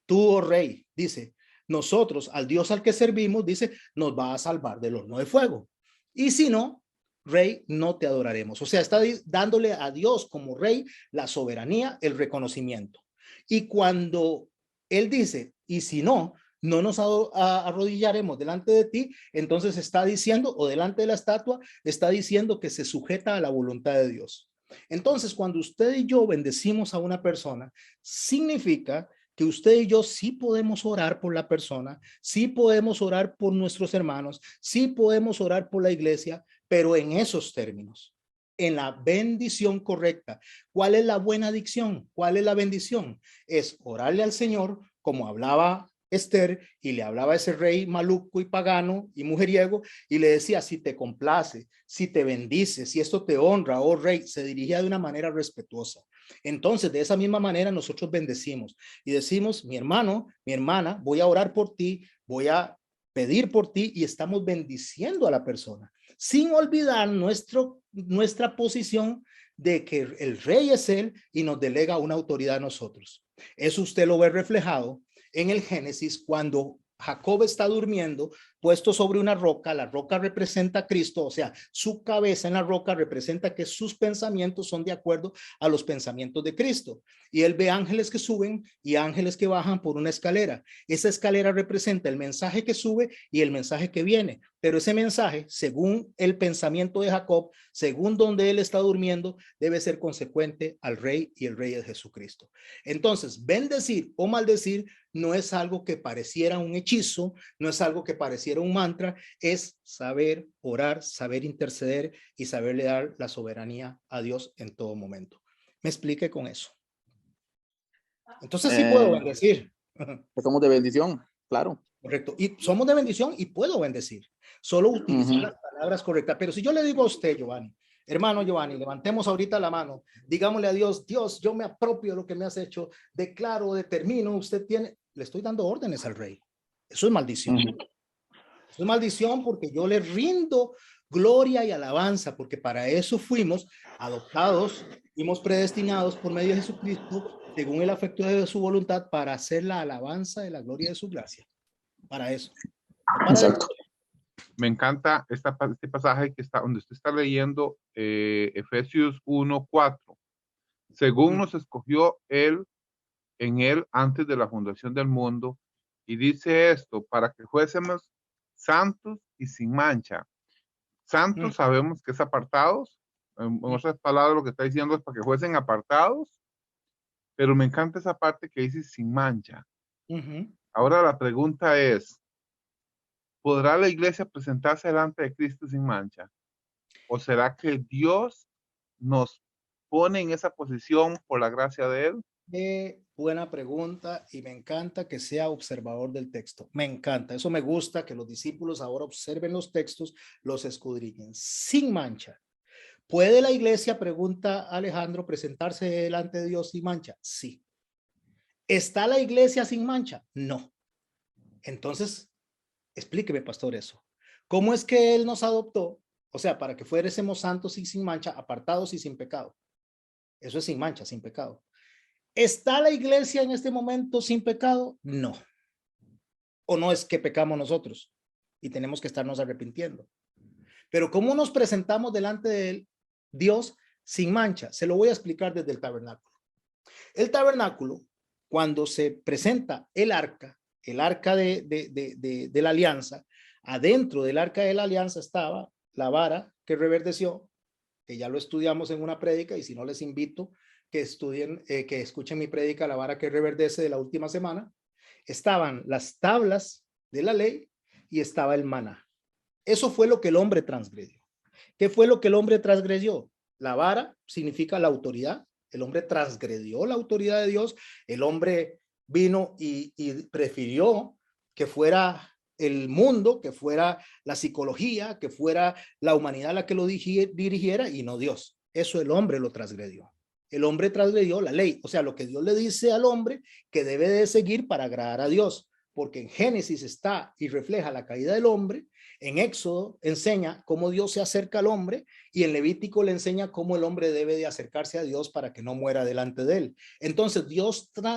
Tú, oh rey, dice, nosotros, al Dios al que servimos, dice, nos va a salvar del horno de fuego. Y si no, rey, no te adoraremos. O sea, está dándole a Dios como rey la soberanía, el reconocimiento. Y cuando él dice, y si no, no nos arrodillaremos delante de ti, entonces está diciendo, o delante de la estatua, está diciendo que se sujeta a la voluntad de Dios. Entonces, cuando usted y yo bendecimos a una persona, significa que usted y yo sí podemos orar por la persona, sí podemos orar por nuestros hermanos, sí podemos orar por la iglesia, pero en esos términos, en la bendición correcta. ¿Cuál es la buena dicción? ¿Cuál es la bendición? Es orarle al Señor, como hablaba Esther, y le hablaba a ese rey maluco y pagano y mujeriego, y le decía, si te complace, si te bendice, si esto te honra, oh rey, se dirigía de una manera respetuosa. Entonces, de esa misma manera, nosotros bendecimos y decimos, mi hermano, mi hermana, voy a orar por ti, voy a pedir por ti, y estamos bendiciendo a la persona, sin olvidar nuestra posición de que el rey es él y nos delega una autoridad a nosotros. Eso usted lo ve reflejado en el Génesis cuando Jacob está durmiendo, puesto sobre una roca. La roca representa a Cristo, o sea, su cabeza en la roca representa que sus pensamientos son de acuerdo a los pensamientos de Cristo. Y él ve ángeles que suben y ángeles que bajan por una escalera. Esa escalera representa el mensaje que sube y el mensaje que viene. Pero ese mensaje, según el pensamiento de Jacob, según donde él está durmiendo, debe ser consecuente al rey, y el rey es Jesucristo. Entonces, bendecir o maldecir no es algo que pareciera un hechizo, no es algo que pareciera un mantra, es saber orar, saber interceder y saberle dar la soberanía a Dios en todo momento. Me expliqué con eso. Entonces sí puedo bendecir. Somos de bendición, claro. Correcto. Y somos de bendición y puedo bendecir. Solo utilizar las palabras correctas. Pero si yo le digo a usted, Giovanni, hermano Giovanni, levantemos ahorita la mano, digámosle a Dios, Dios, yo me apropio de lo que me has hecho, declaro, determino, usted tiene, le estoy dando órdenes al rey. Eso es maldición. Eso es maldición porque yo le rindo gloria y alabanza, porque para eso fuimos adoptados, fuimos predestinados por medio de Jesucristo, según el afecto de su voluntad, para hacer la alabanza de la gloria de su gracia. Para eso. Exacto. Me encanta este pasaje que está donde usted está leyendo, Efesios 1:4. Según nos escogió él en él antes de la fundación del mundo, y dice esto, para que fuésemos santos y sin mancha. Santos sabemos que es apartados. En otras palabras, lo que está diciendo es para que fuesen apartados, pero me encanta esa parte que dice sin mancha. Ahora la pregunta es, ¿podrá la iglesia presentarse delante de Cristo sin mancha? ¿O será que Dios nos pone en esa posición por la gracia de él? Buena pregunta, y me encanta que sea observador del texto. Me encanta, eso me gusta, que los discípulos ahora observen los textos, los escudriñen sin mancha. ¿Puede la iglesia, pregunta Alejandro, presentarse delante de Dios sin mancha? Sí. ¿Está la iglesia sin mancha? No. Entonces, explíqueme, pastor, eso. ¿Cómo es que él nos adoptó? O sea, para que fuésemos santos y sin mancha, apartados y sin pecado. Eso es sin mancha, sin pecado. ¿Está la iglesia en este momento sin pecado? No. ¿O no es que pecamos nosotros y tenemos que estarnos arrepintiendo? Pero ¿cómo nos presentamos delante de él, Dios, sin mancha? Se lo voy a explicar desde el tabernáculo. El tabernáculo, cuando se presenta el arca de la alianza, adentro del arca de la alianza estaba la vara que reverdeció, que ya lo estudiamos en una prédica, y si no, les invito que estudien, que escuchen mi prédica, la vara que reverdece, de la última semana. Estaban las tablas de la ley y estaba el maná. Eso fue lo que el hombre transgredió. ¿Qué fue lo que el hombre transgredió? La vara significa la autoridad. El hombre transgredió la autoridad de Dios. El hombre vino y prefirió que fuera el mundo, que fuera la psicología, que fuera la humanidad la que lo dirigiera, y no Dios. Eso el hombre lo transgredió. El hombre transgredió la ley, o sea, lo que Dios le dice al hombre que debe de seguir para agradar a Dios. porque en Génesis está y refleja la caída del hombre, en Éxodo enseña cómo Dios se acerca al hombre y en Levítico le enseña cómo el hombre debe de acercarse a Dios para que no muera delante de él. Entonces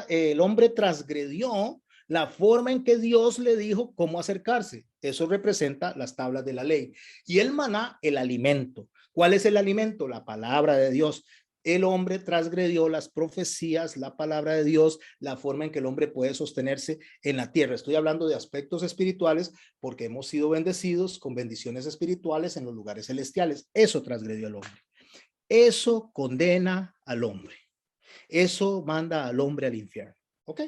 el hombre transgredió la forma en que Dios le dijo cómo acercarse. Eso representa las tablas de la ley. Y el maná, el alimento. ¿Cuál es el alimento? La palabra de Dios. El hombre transgredió las profecías, la palabra de Dios, la forma en que el hombre puede sostenerse en la tierra. Estoy hablando de aspectos espirituales porque hemos sido bendecidos con bendiciones espirituales en los lugares celestiales. Eso transgredió al hombre. Eso condena al hombre. Eso manda al hombre al infierno. ¿Ok?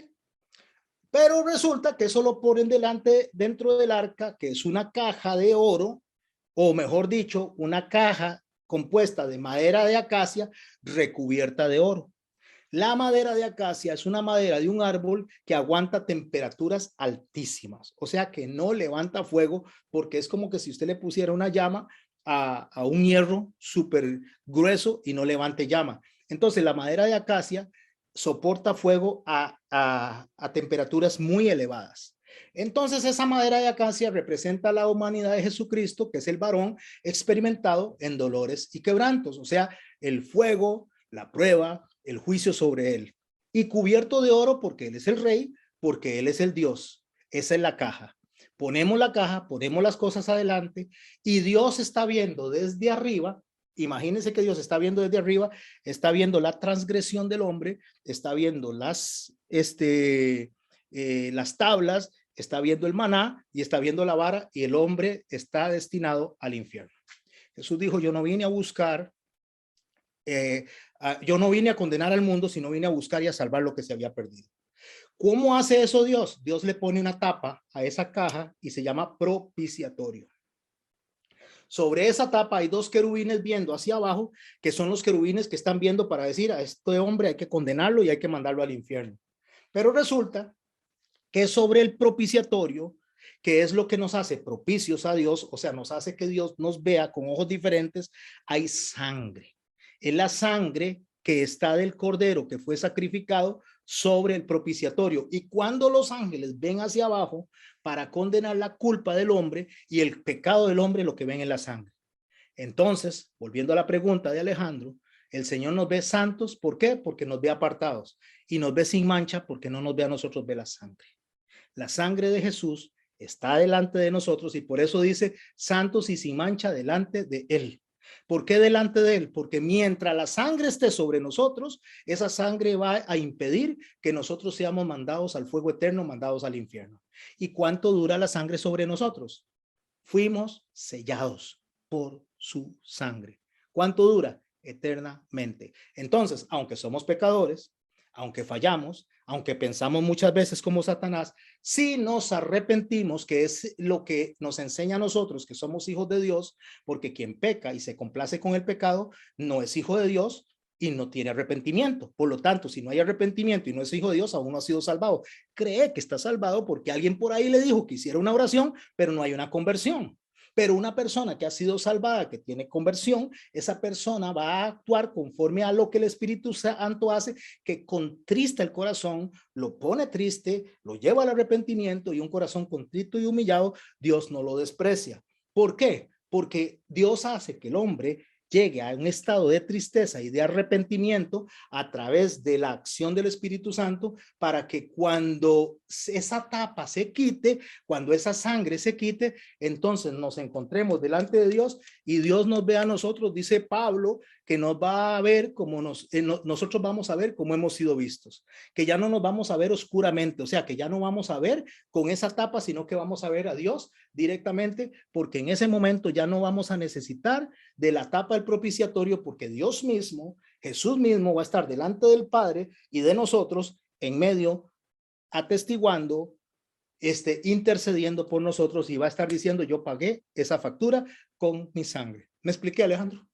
Pero resulta que eso lo ponen dentro del arca, que es una caja de oro, o mejor dicho, una caja compuesta de madera de acacia recubierta de oro. La madera de acacia es una madera de un árbol que aguanta temperaturas altísimas, o sea que no levanta fuego, porque es como que si usted le pusiera una llama a un hierro súper grueso y no levante llama. Entonces la madera de acacia soporta fuego a temperaturas muy elevadas. Entonces esa madera de acacia representa la humanidad de Jesucristo, que es el varón experimentado en dolores y quebrantos, o sea, el fuego, la prueba, el juicio sobre él. Y cubierto de oro porque él es el rey, porque él es el Dios. Esa es la caja. Ponemos la caja, ponemos las cosas adelante y Dios está viendo desde arriba. Imagínense que Dios está viendo desde arriba, está viendo la transgresión del hombre, está viendo las tablas, está viendo el maná y está viendo la vara y el hombre está destinado al infierno. Jesús dijo, yo no vine a buscar, yo no vine a condenar al mundo, sino vine a buscar y a salvar lo que se había perdido. ¿Cómo hace eso Dios? Dios le pone una tapa a esa caja y se llama propiciatorio. Sobre esa tapa hay dos querubines viendo hacia abajo, que son los querubines que están viendo para decir a este hombre hay que condenarlo y hay que mandarlo al infierno. Pero resulta que sobre el propiciatorio, que es lo que nos hace propicios a Dios, o sea, nos hace que Dios nos vea con ojos diferentes, hay sangre. Es la sangre que está del cordero que fue sacrificado sobre el propiciatorio. Y cuando los ángeles ven hacia abajo para condenar la culpa del hombre y el pecado del hombre, lo que ven es la sangre. Entonces, volviendo a la pregunta de Alejandro, el Señor nos ve santos, ¿por qué? Porque nos ve apartados, y nos ve sin mancha porque no nos ve a nosotros, ve la sangre. La sangre de Jesús está delante de nosotros y por eso dice santos y sin mancha delante de él. ¿Por qué delante de él? Porque mientras la sangre esté sobre nosotros, esa sangre va a impedir que nosotros seamos mandados al fuego eterno, mandados al infierno. ¿Y cuánto dura la sangre sobre nosotros? Fuimos sellados por su sangre. ¿Cuánto dura? Eternamente. Entonces, aunque somos pecadores, aunque fallamos, aunque pensamos muchas veces como Satanás, si nos arrepentimos, que es lo que nos enseña a nosotros que somos hijos de Dios, porque quien peca y se complace con el pecado no es hijo de Dios y no tiene arrepentimiento. Por lo tanto, si no hay arrepentimiento y no es hijo de Dios, aún no ha sido salvado. Cree que está salvado porque alguien por ahí le dijo que hiciera una oración, pero no hay una conversión. Pero una persona que ha sido salvada, que tiene conversión, esa persona va a actuar conforme a lo que el Espíritu Santo hace, que contrista el corazón, lo pone triste, lo lleva al arrepentimiento, y un corazón contrito y humillado, Dios no lo desprecia. ¿Por qué? Porque Dios hace que el hombre llegue a un estado de tristeza y de arrepentimiento a través de la acción del Espíritu Santo, para que cuando esa tapa se quite, cuando esa sangre se quite, entonces nos encontremos delante de Dios y Dios nos ve a nosotros. Dice Pablo que nos va a ver como nosotros vamos a ver como hemos sido vistos, que ya no nos vamos a ver oscuramente, o sea, que ya no vamos a ver con esa tapa, sino que vamos a ver a Dios directamente, porque en ese momento ya no vamos a necesitar de la tapa del propiciatorio, porque Dios mismo, Jesús mismo, va a estar delante del Padre y de nosotros en medio, atestiguando, intercediendo por nosotros, y va a estar diciendo: yo pagué esa factura con mi sangre. ¿Me expliqué, Alejandro?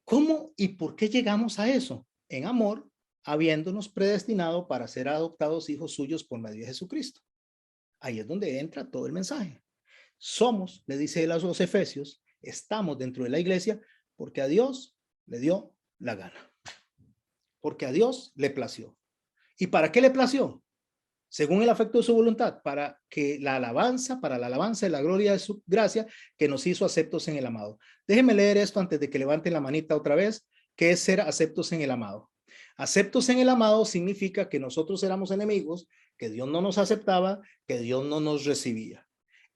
¿Cómo y por qué llegamos a eso? En amor, habiéndonos predestinado para ser adoptados hijos suyos por medio de Jesucristo. Ahí es donde entra todo el mensaje. Somos, le dice él a los Efesios, estamos dentro de la iglesia porque a Dios le dio la gana. Porque a Dios le plació. ¿Y para qué le plació? según el afecto de su voluntad, para la alabanza y la gloria de su gracia, que nos hizo aceptos en el amado. Déjenme leer esto antes de que levanten la manita otra vez. ¿Qué es ser aceptos en el amado? Aceptos en el amado significa que nosotros éramos enemigos, que Dios no nos aceptaba, que Dios no nos recibía.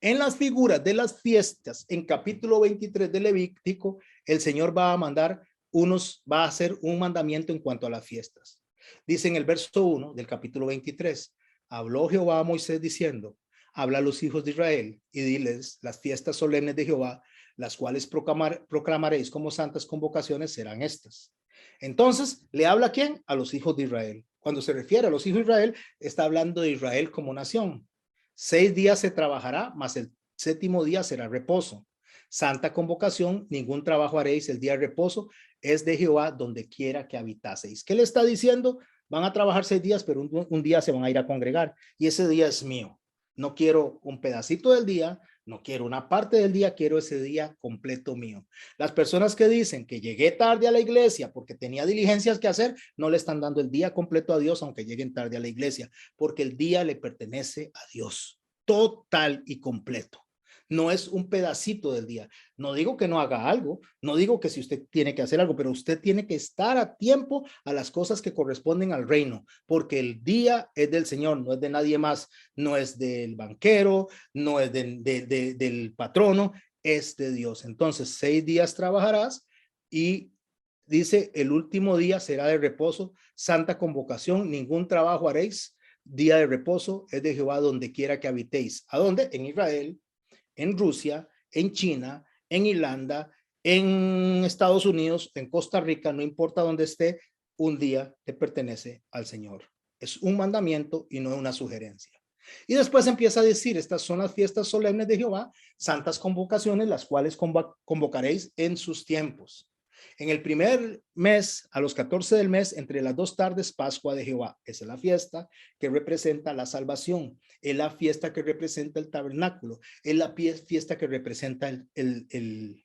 En las figuras de las fiestas, en capítulo 23 de Levítico, el Señor va a hacer un mandamiento en cuanto a las fiestas. Dice en el verso 1 del capítulo 23, habló Jehová a Moisés diciendo, habla a los hijos de Israel y diles, las fiestas solemnes de Jehová, las cuales proclamaréis como santas convocaciones, serán estas. Entonces, ¿le habla a quién? A los hijos de Israel. Cuando se refiere a los hijos de Israel, está hablando de Israel como nación. 6 días se trabajará, mas el 7º día será reposo. Santa convocación, ningún trabajo haréis, el día de reposo es de Jehová donde quiera que habitaseis. ¿Qué le está diciendo? Van a trabajar 6 días, pero un día se van a ir a congregar y ese día es mío. No quiero un pedacito del día, no quiero una parte del día, quiero ese día completo mío. Las personas que dicen que llegué tarde a la iglesia porque tenía diligencias que hacer, no le están dando el día completo a Dios, aunque lleguen tarde a la iglesia, porque el día le pertenece a Dios, total y completo. No es un pedacito del día. No digo que no haga algo, no digo que si usted tiene que hacer algo, pero usted tiene que estar a tiempo a las cosas que corresponden al reino, porque el día es del Señor, no es de nadie más, no es del banquero, no es del patrono, es de Dios. Entonces, 6 días trabajarás y dice, el último día será de reposo, santa convocación, ningún trabajo haréis, día de reposo es de Jehová donde quiera que habitéis. ¿A dónde? En Israel, en Rusia, en China, en Irlanda, en Estados Unidos, en Costa Rica, no importa dónde esté, un día te pertenece al Señor. Es un mandamiento y no una sugerencia. Y después empieza a decir, estas son las fiestas solemnes de Jehová, santas convocaciones, las cuales convocaréis en sus tiempos. En el primer mes, a los 14 del mes, entre las 2 tardes, Pascua de Jehová. Esa es la fiesta que representa la salvación. Es la fiesta que representa el tabernáculo. Es la fiesta que representa el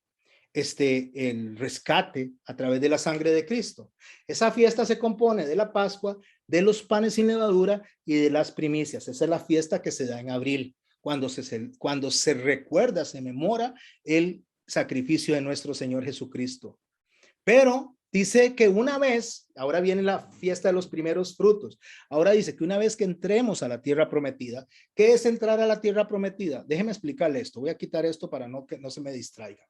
rescate a través de la sangre de Cristo. Esa fiesta se compone de la Pascua, de los panes sin levadura y de las primicias. Esa es la fiesta que se da en abril, cuando se recuerda, se memora el sacrificio de nuestro Señor Jesucristo. Pero dice que una vez, ahora viene la fiesta de los primeros frutos. Ahora dice que una vez que entremos a la tierra prometida, ¿qué es entrar a la tierra prometida? Déjeme explicarle esto. Voy a quitar esto para que no se me distraiga.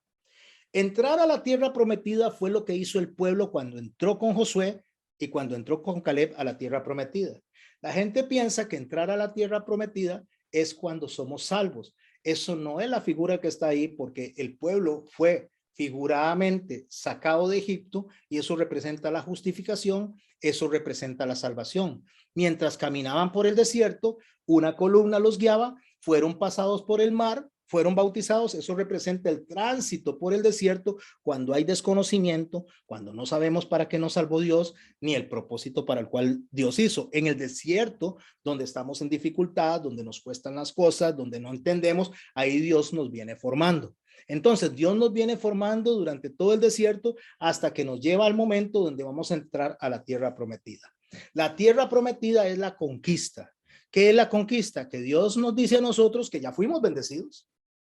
Entrar a la tierra prometida fue lo que hizo el pueblo cuando entró con Josué y cuando entró con Caleb a la tierra prometida. La gente piensa que entrar a la tierra prometida es cuando somos salvos. Eso no es la figura que está ahí, porque el pueblo fue figuradamente sacado de Egipto y eso representa la justificación, eso representa la salvación. Mientras caminaban por el desierto, una columna los guiaba, fueron pasados por el mar, fueron bautizados, eso representa el tránsito por el desierto cuando hay desconocimiento, cuando no sabemos para qué nos salvó Dios, ni el propósito para el cual Dios hizo. En el desierto, donde estamos en dificultad, donde nos cuestan las cosas, donde no entendemos, ahí Dios nos viene formando. Entonces, Dios nos viene formando durante todo el desierto hasta que nos lleva al momento donde vamos a entrar a la tierra prometida. La tierra prometida es la conquista. ¿Qué es la conquista? Que Dios nos dice a nosotros que ya fuimos bendecidos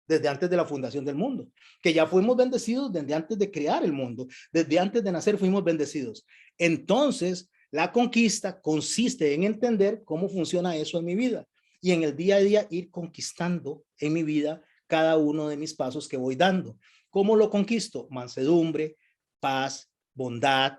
desde antes de la fundación del mundo, que ya fuimos bendecidos desde antes de crear el mundo, desde antes de nacer fuimos bendecidos. Entonces, la conquista consiste en entender cómo funciona eso en mi vida y en el día a día ir conquistando en mi vida cada uno de mis pasos que voy dando. ¿Cómo lo conquisto? Mansedumbre, paz, bondad,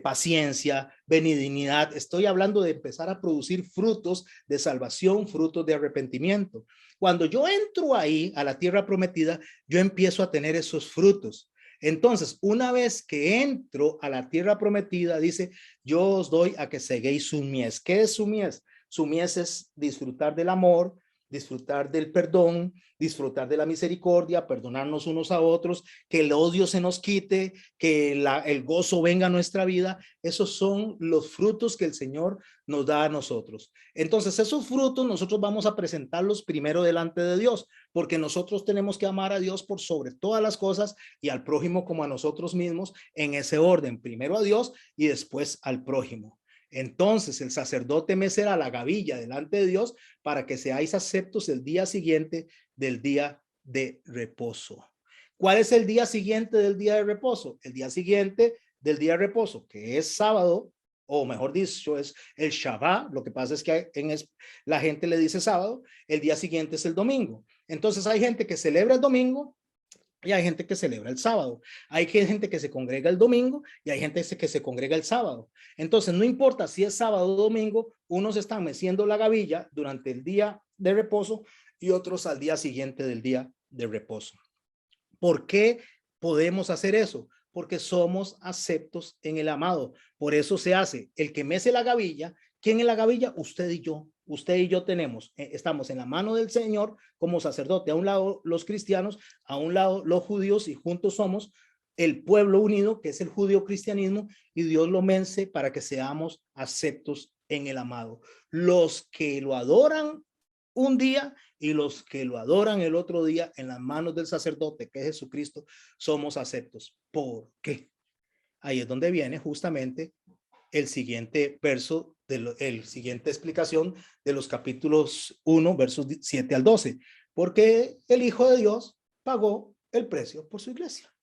paciencia, benignidad. Estoy hablando de empezar a producir frutos de salvación, frutos de arrepentimiento. Cuando yo entro ahí a la tierra prometida, yo empiezo a tener esos frutos. Entonces, una vez que entro a la tierra prometida, dice, yo os doy a que seguéis su mies. ¿Qué es su mies? Su mies es disfrutar del amor, disfrutar del perdón, disfrutar de la misericordia, perdonarnos unos a otros, que el odio se nos quite, que el gozo venga a nuestra vida. Esos son los frutos que el Señor nos da a nosotros. Entonces, esos frutos nosotros vamos a presentarlos primero delante de Dios, porque nosotros tenemos que amar a Dios por sobre todas las cosas y al prójimo como a nosotros mismos en ese orden, primero a Dios y después al prójimo. Entonces el sacerdote mecerá la gavilla delante de Dios para que seáis aceptos el día siguiente del día de reposo. ¿Cuál es el día siguiente del día de reposo? El día siguiente del día de reposo, que es sábado, o mejor dicho, es el Shabbat. Lo que pasa es que la gente le dice sábado, el día siguiente es el domingo. Entonces hay gente que celebra el domingo y hay gente que celebra el sábado. Hay gente que se congrega el domingo y hay gente que se congrega el sábado. Entonces, no importa si es sábado o domingo, unos están meciendo la gavilla durante el día de reposo y otros al día siguiente del día de reposo. ¿Por qué podemos hacer eso? Porque somos aceptos en el amado. Por eso se hace el que mece la gavilla. ¿Quién es la gavilla? Usted y yo. Usted y yo estamos en la mano del Señor como sacerdote. A un lado los cristianos, a un lado los judíos, y juntos somos el pueblo unido, que es el judío-cristianismo, y Dios lo mence para que seamos aceptos en el amado. Los que lo adoran un día y los que lo adoran el otro día en las manos del sacerdote, que es Jesucristo, somos aceptos. ¿Por qué? Ahí es donde viene justamente el siguiente verso, el siguiente explicación de los capítulos 1, versos 7 al 12. Porque el Hijo de Dios pagó el precio por su iglesia.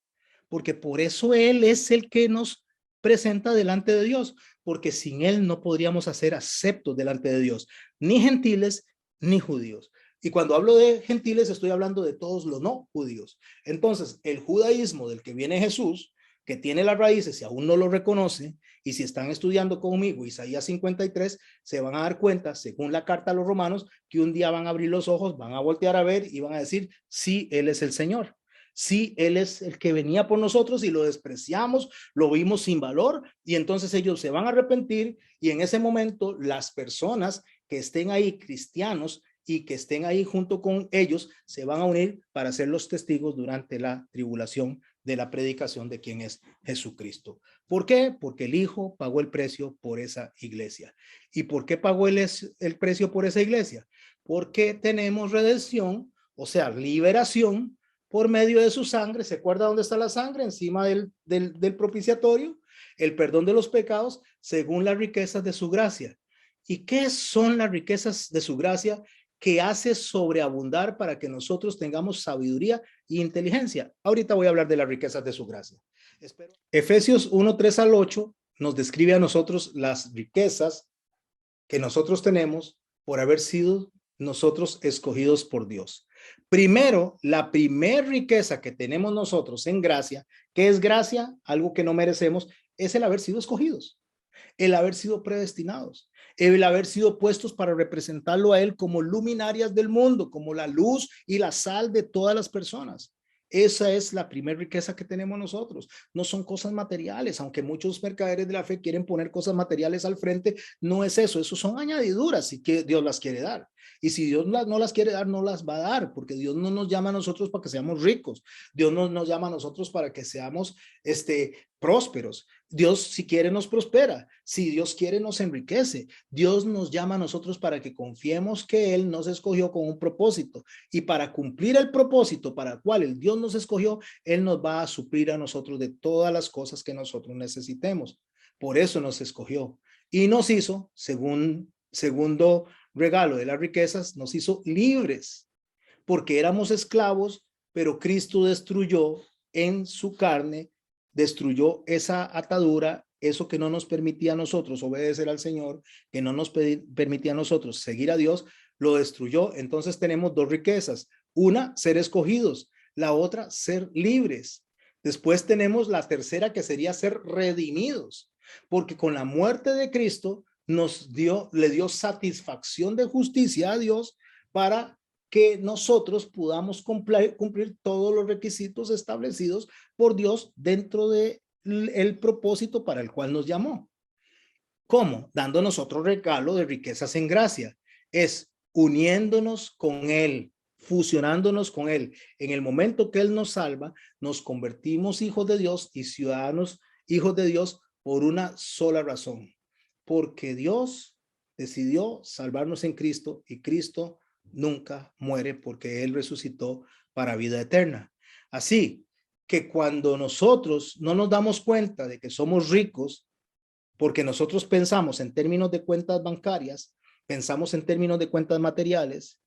Porque por eso Él es el que nos presenta delante de Dios. Porque sin Él no podríamos ser aceptos delante de Dios, ni gentiles, ni judíos. Y cuando hablo de gentiles, estoy hablando de todos los no judíos. Entonces, el judaísmo del que viene Jesús, que tiene las raíces, si aún no lo reconoce, y si están estudiando conmigo Isaías 53, se van a dar cuenta, según la carta a los romanos, que un día van a abrir los ojos, van a voltear a ver y van a decir, sí, Él es el Señor. Sí, Él es el que venía por nosotros y lo despreciamos, lo vimos sin valor, y entonces ellos se van a arrepentir, y en ese momento las personas que estén ahí, cristianos, y que estén ahí junto con ellos, se van a unir para ser los testigos durante la tribulación de la predicación de quién es Jesucristo. ¿Por qué? Porque el Hijo pagó el precio por esa iglesia. ¿Y por qué pagó el precio por esa iglesia? Porque tenemos redención, o sea, liberación por medio de su sangre. ¿Se acuerda dónde está la sangre? Encima del propiciatorio. El perdón de los pecados según las riquezas de su gracia. ¿Y qué son las riquezas de su gracia? Que hace sobreabundar para que nosotros tengamos sabiduría e inteligencia. Ahorita voy a hablar de las riquezas de su gracia. Efesios 1, 3 al 8 nos describe a nosotros las riquezas que nosotros tenemos por haber sido nosotros escogidos por Dios. Primero, la primer riqueza que tenemos nosotros en gracia, ¿qué es gracia? Algo que no merecemos, es el haber sido escogidos, el haber sido predestinados, el haber sido puestos para representarlo a Él como luminarias del mundo, como la luz y la sal de todas las personas. Esa es la primera riqueza que tenemos nosotros. No son cosas materiales, aunque muchos mercaderes de la fe quieren poner cosas materiales al frente, no es eso, eso son añadiduras y que Dios las quiere dar. Y si Dios no las quiere dar, no las va a dar, porque Dios no nos llama a nosotros para que seamos ricos. Dios no nos llama a nosotros para que seamos prósperos. Dios, si quiere, nos prospera. Si Dios quiere, nos enriquece. Dios nos llama a nosotros para que confiemos que Él nos escogió con un propósito. Y para cumplir el propósito para el cual el Dios nos escogió, Él nos va a suplir a nosotros de todas las cosas que nosotros necesitemos. Por eso nos escogió. Y nos hizo, segundo regalo de las riquezas, nos hizo libres. Porque éramos esclavos, pero Cristo destruyó en su carne, destruyó esa atadura, eso que no nos permitía a nosotros obedecer al Señor, que no nos permitía a nosotros seguir a Dios, lo destruyó. Entonces tenemos dos riquezas. Una, ser escogidos. La otra, ser libres. Después tenemos la tercera, que sería ser redimidos. Porque con la muerte de Cristo le dio satisfacción de justicia a Dios para que nosotros podamos cumplir todos los requisitos establecidos por Dios dentro del propósito para el cual nos llamó. ¿Cómo? Dándonos otro regalo de riquezas en gracia. Es uniéndonos con Él, fusionándonos con Él. En el momento que Él nos salva, nos convertimos hijos de Dios y ciudadanos hijos de Dios por una sola razón. Porque Dios decidió salvarnos en Cristo y Cristo nunca muere porque Él resucitó para vida eterna. Así que cuando nosotros no nos damos cuenta de que somos ricos, porque nosotros pensamos en términos de cuentas bancarias, pensamos en términos de cuentas materiales,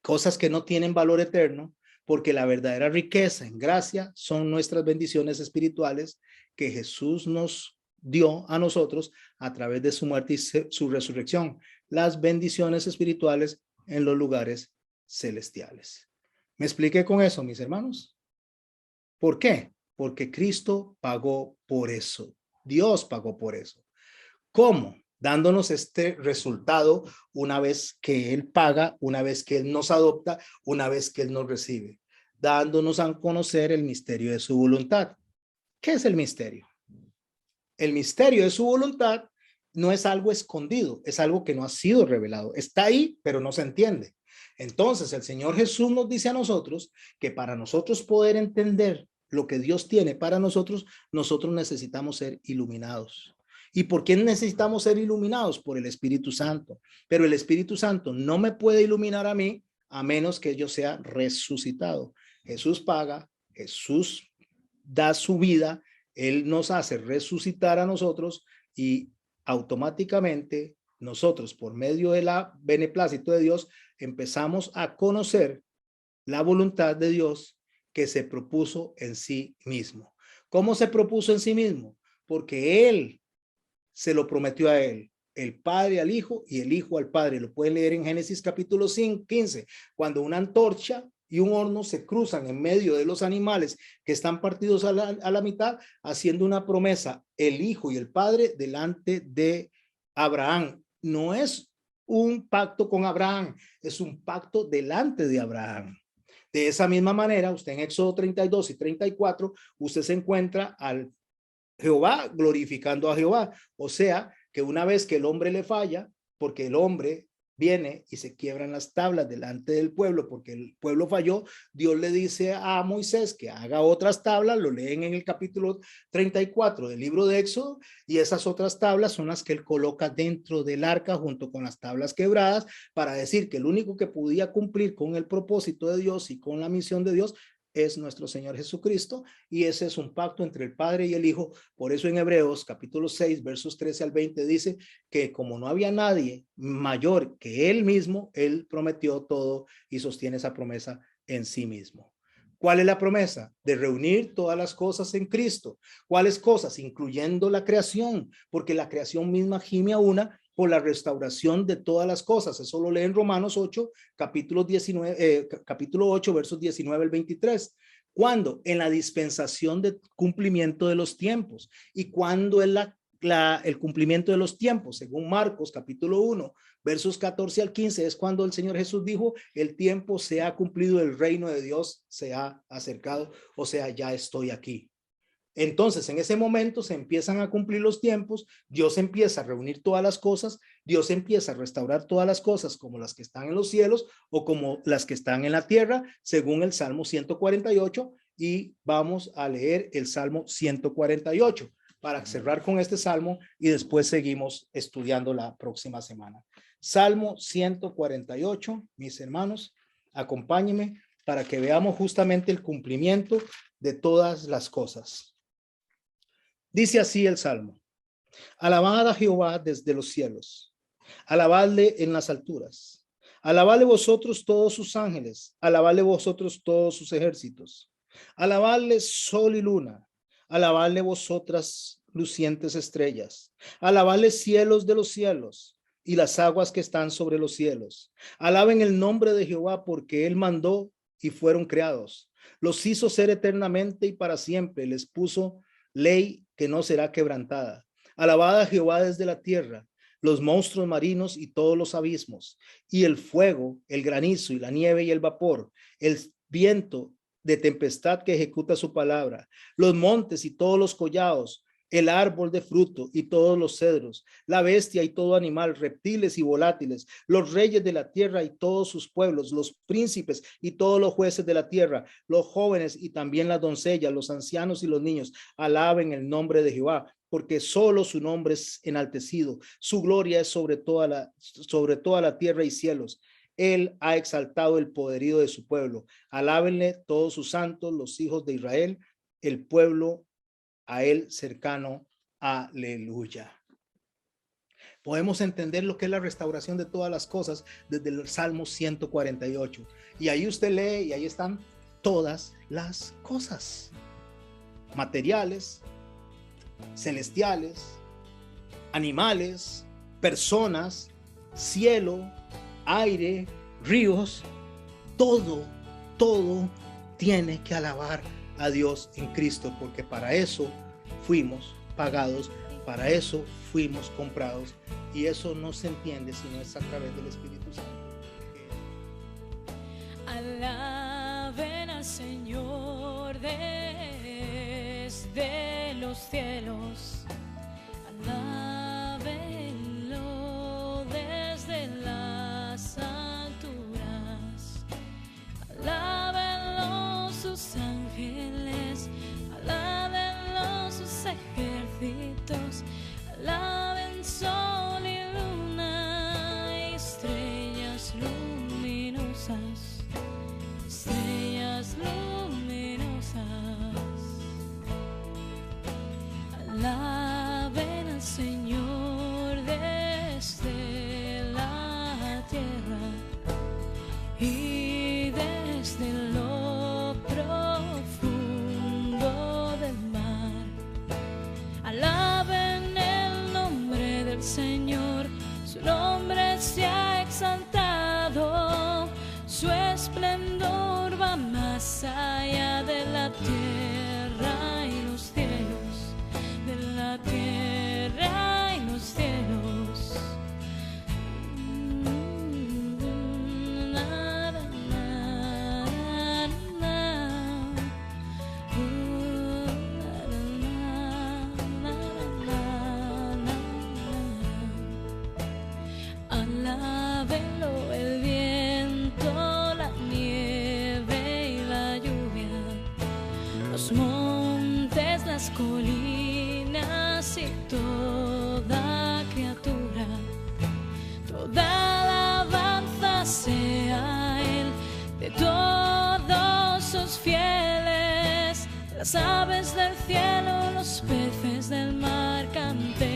cosas que no tienen valor eterno, porque la verdadera riqueza en gracia son nuestras bendiciones espirituales que Jesús nos dio a nosotros a través de su muerte y su resurrección, las bendiciones espirituales en los lugares celestiales. ¿Me expliqué con eso, mis hermanos? ¿Por qué? Porque Cristo pagó por eso. Dios pagó por eso. ¿Cómo? Dándonos este resultado una vez que Él paga, una vez que Él nos adopta, una vez que Él nos recibe, dándonos a conocer el misterio de su voluntad. ¿Qué es el misterio? El misterio de su voluntad no es algo escondido, es algo que no ha sido revelado. Está ahí, pero no se entiende. Entonces, el Señor Jesús nos dice a nosotros que para nosotros poder entender lo que Dios tiene para nosotros, nosotros necesitamos ser iluminados. ¿Y por qué necesitamos ser iluminados? Por el Espíritu Santo. Pero el Espíritu Santo no me puede iluminar a mí a menos que yo sea resucitado. Jesús paga, Jesús da su vida, Él nos hace resucitar a nosotros y automáticamente nosotros, por medio de la beneplácito de Dios, empezamos a conocer la voluntad de Dios que se propuso en sí mismo. ¿Cómo se propuso en sí mismo? Porque Él se lo prometió a Él, el Padre al Hijo y el Hijo al Padre. Lo pueden leer en Génesis capítulo 15, cuando una antorcha y un horno se cruzan en medio de los animales que están partidos a la mitad, haciendo una promesa, el Hijo y el Padre delante de Abraham. No es un pacto con Abraham, es un pacto delante de Abraham. De esa misma manera, usted en Éxodo 32 y 34, usted se encuentra al Jehová glorificando a Jehová. O sea, que una vez que el hombre le falla, porque el hombre viene y se quiebran las tablas delante del pueblo, porque el pueblo falló, Dios le dice a Moisés que haga otras tablas, lo leen en el capítulo 34 del libro de Éxodo, y esas otras tablas son las que él coloca dentro del arca junto con las tablas quebradas, para decir que el único que podía cumplir con el propósito de Dios y con la misión de Dios es nuestro Señor Jesucristo, y ese es un pacto entre el Padre y el Hijo. Por eso en Hebreos capítulo 6 versos 13 al 20 dice que como no había nadie mayor que Él mismo, Él prometió todo y sostiene esa promesa en sí mismo. ¿Cuál es la promesa? De reunir todas las cosas en Cristo. ¿Cuáles cosas? Incluyendo la creación, porque la creación misma gime a una por la restauración de todas las cosas. Eso lo lee en Romanos 8, capítulo 8, versos 19 al 23. ¿Cuándo? En la dispensación de cumplimiento de los tiempos. ¿Y cuándo es el cumplimiento de los tiempos? Según Marcos, capítulo 1, versos 14 al 15, es cuando el Señor Jesús dijo, el tiempo se ha cumplido, el reino de Dios se ha acercado, o sea, ya estoy aquí. Entonces, en ese momento se empiezan a cumplir los tiempos, Dios empieza a reunir todas las cosas, Dios empieza a restaurar todas las cosas como las que están en los cielos o como las que están en la tierra, según el Salmo 148, y vamos a leer el Salmo 148 para cerrar con este Salmo y después seguimos estudiando la próxima semana. Salmo 148, mis hermanos, acompáñenme para que veamos justamente el cumplimiento de todas las cosas. Dice así el Salmo: alabad a Jehová desde los cielos, alabadle en las alturas, alabadle vosotros todos sus ángeles, alabadle vosotros todos sus ejércitos, alabadle sol y luna, alabadle vosotras lucientes estrellas, alabadle cielos de los cielos y las aguas que están sobre los cielos. Alaben el nombre de Jehová, porque él mandó y fueron creados. Los hizo ser eternamente y para siempre, les puso ley que no será quebrantada. Alabad a Jehová desde la tierra, los monstruos marinos y todos los abismos, y el fuego, el granizo y la nieve y el vapor, el viento de tempestad que ejecuta su palabra, los montes y todos los collados, el árbol de fruto y todos los cedros, la bestia y todo animal, reptiles y volátiles, los reyes de la tierra y todos sus pueblos, los príncipes y todos los jueces de la tierra, los jóvenes y también las doncellas, los ancianos y los niños, alaben el nombre de Jehová, porque solo su nombre es enaltecido, su gloria es sobre toda la tierra y cielos. Él ha exaltado el poderío de su pueblo. Alábenle todos sus santos, los hijos de Israel, el pueblo a él cercano. Aleluya. Podemos entender lo que es la restauración de todas las cosas desde el Salmo 148. Y ahí usted lee y ahí están todas las cosas, materiales, celestiales, animales, personas, cielo, aire, ríos, todo tiene que alabar a Dios en Cristo, porque para eso fuimos pagados, para eso fuimos comprados, y eso no se entiende si no es a través del Espíritu Santo. Alaben al Señor desde los cielos, alábenlo desde las alturas, alábenlo sus ángeles, alábenlo sus ejércitos, alaben sol y luna, estrellas luminosas, estrellas luminosas. Alaben al Señor desde la tierra y desde lo profundo del mar. Alaben el nombre del Señor, su nombre se ha exaltado, su esplendor va más allá de la tierra y los cielos, de la tierra y los cielos. Na, na, na, na. Na, na, na. Alábenlo el viento, la nieve y la lluvia, los montes, las colinas y toda criatura. Toda alabanza sea Él, de todos sus fieles, las aves del cielo, los peces del mar canten.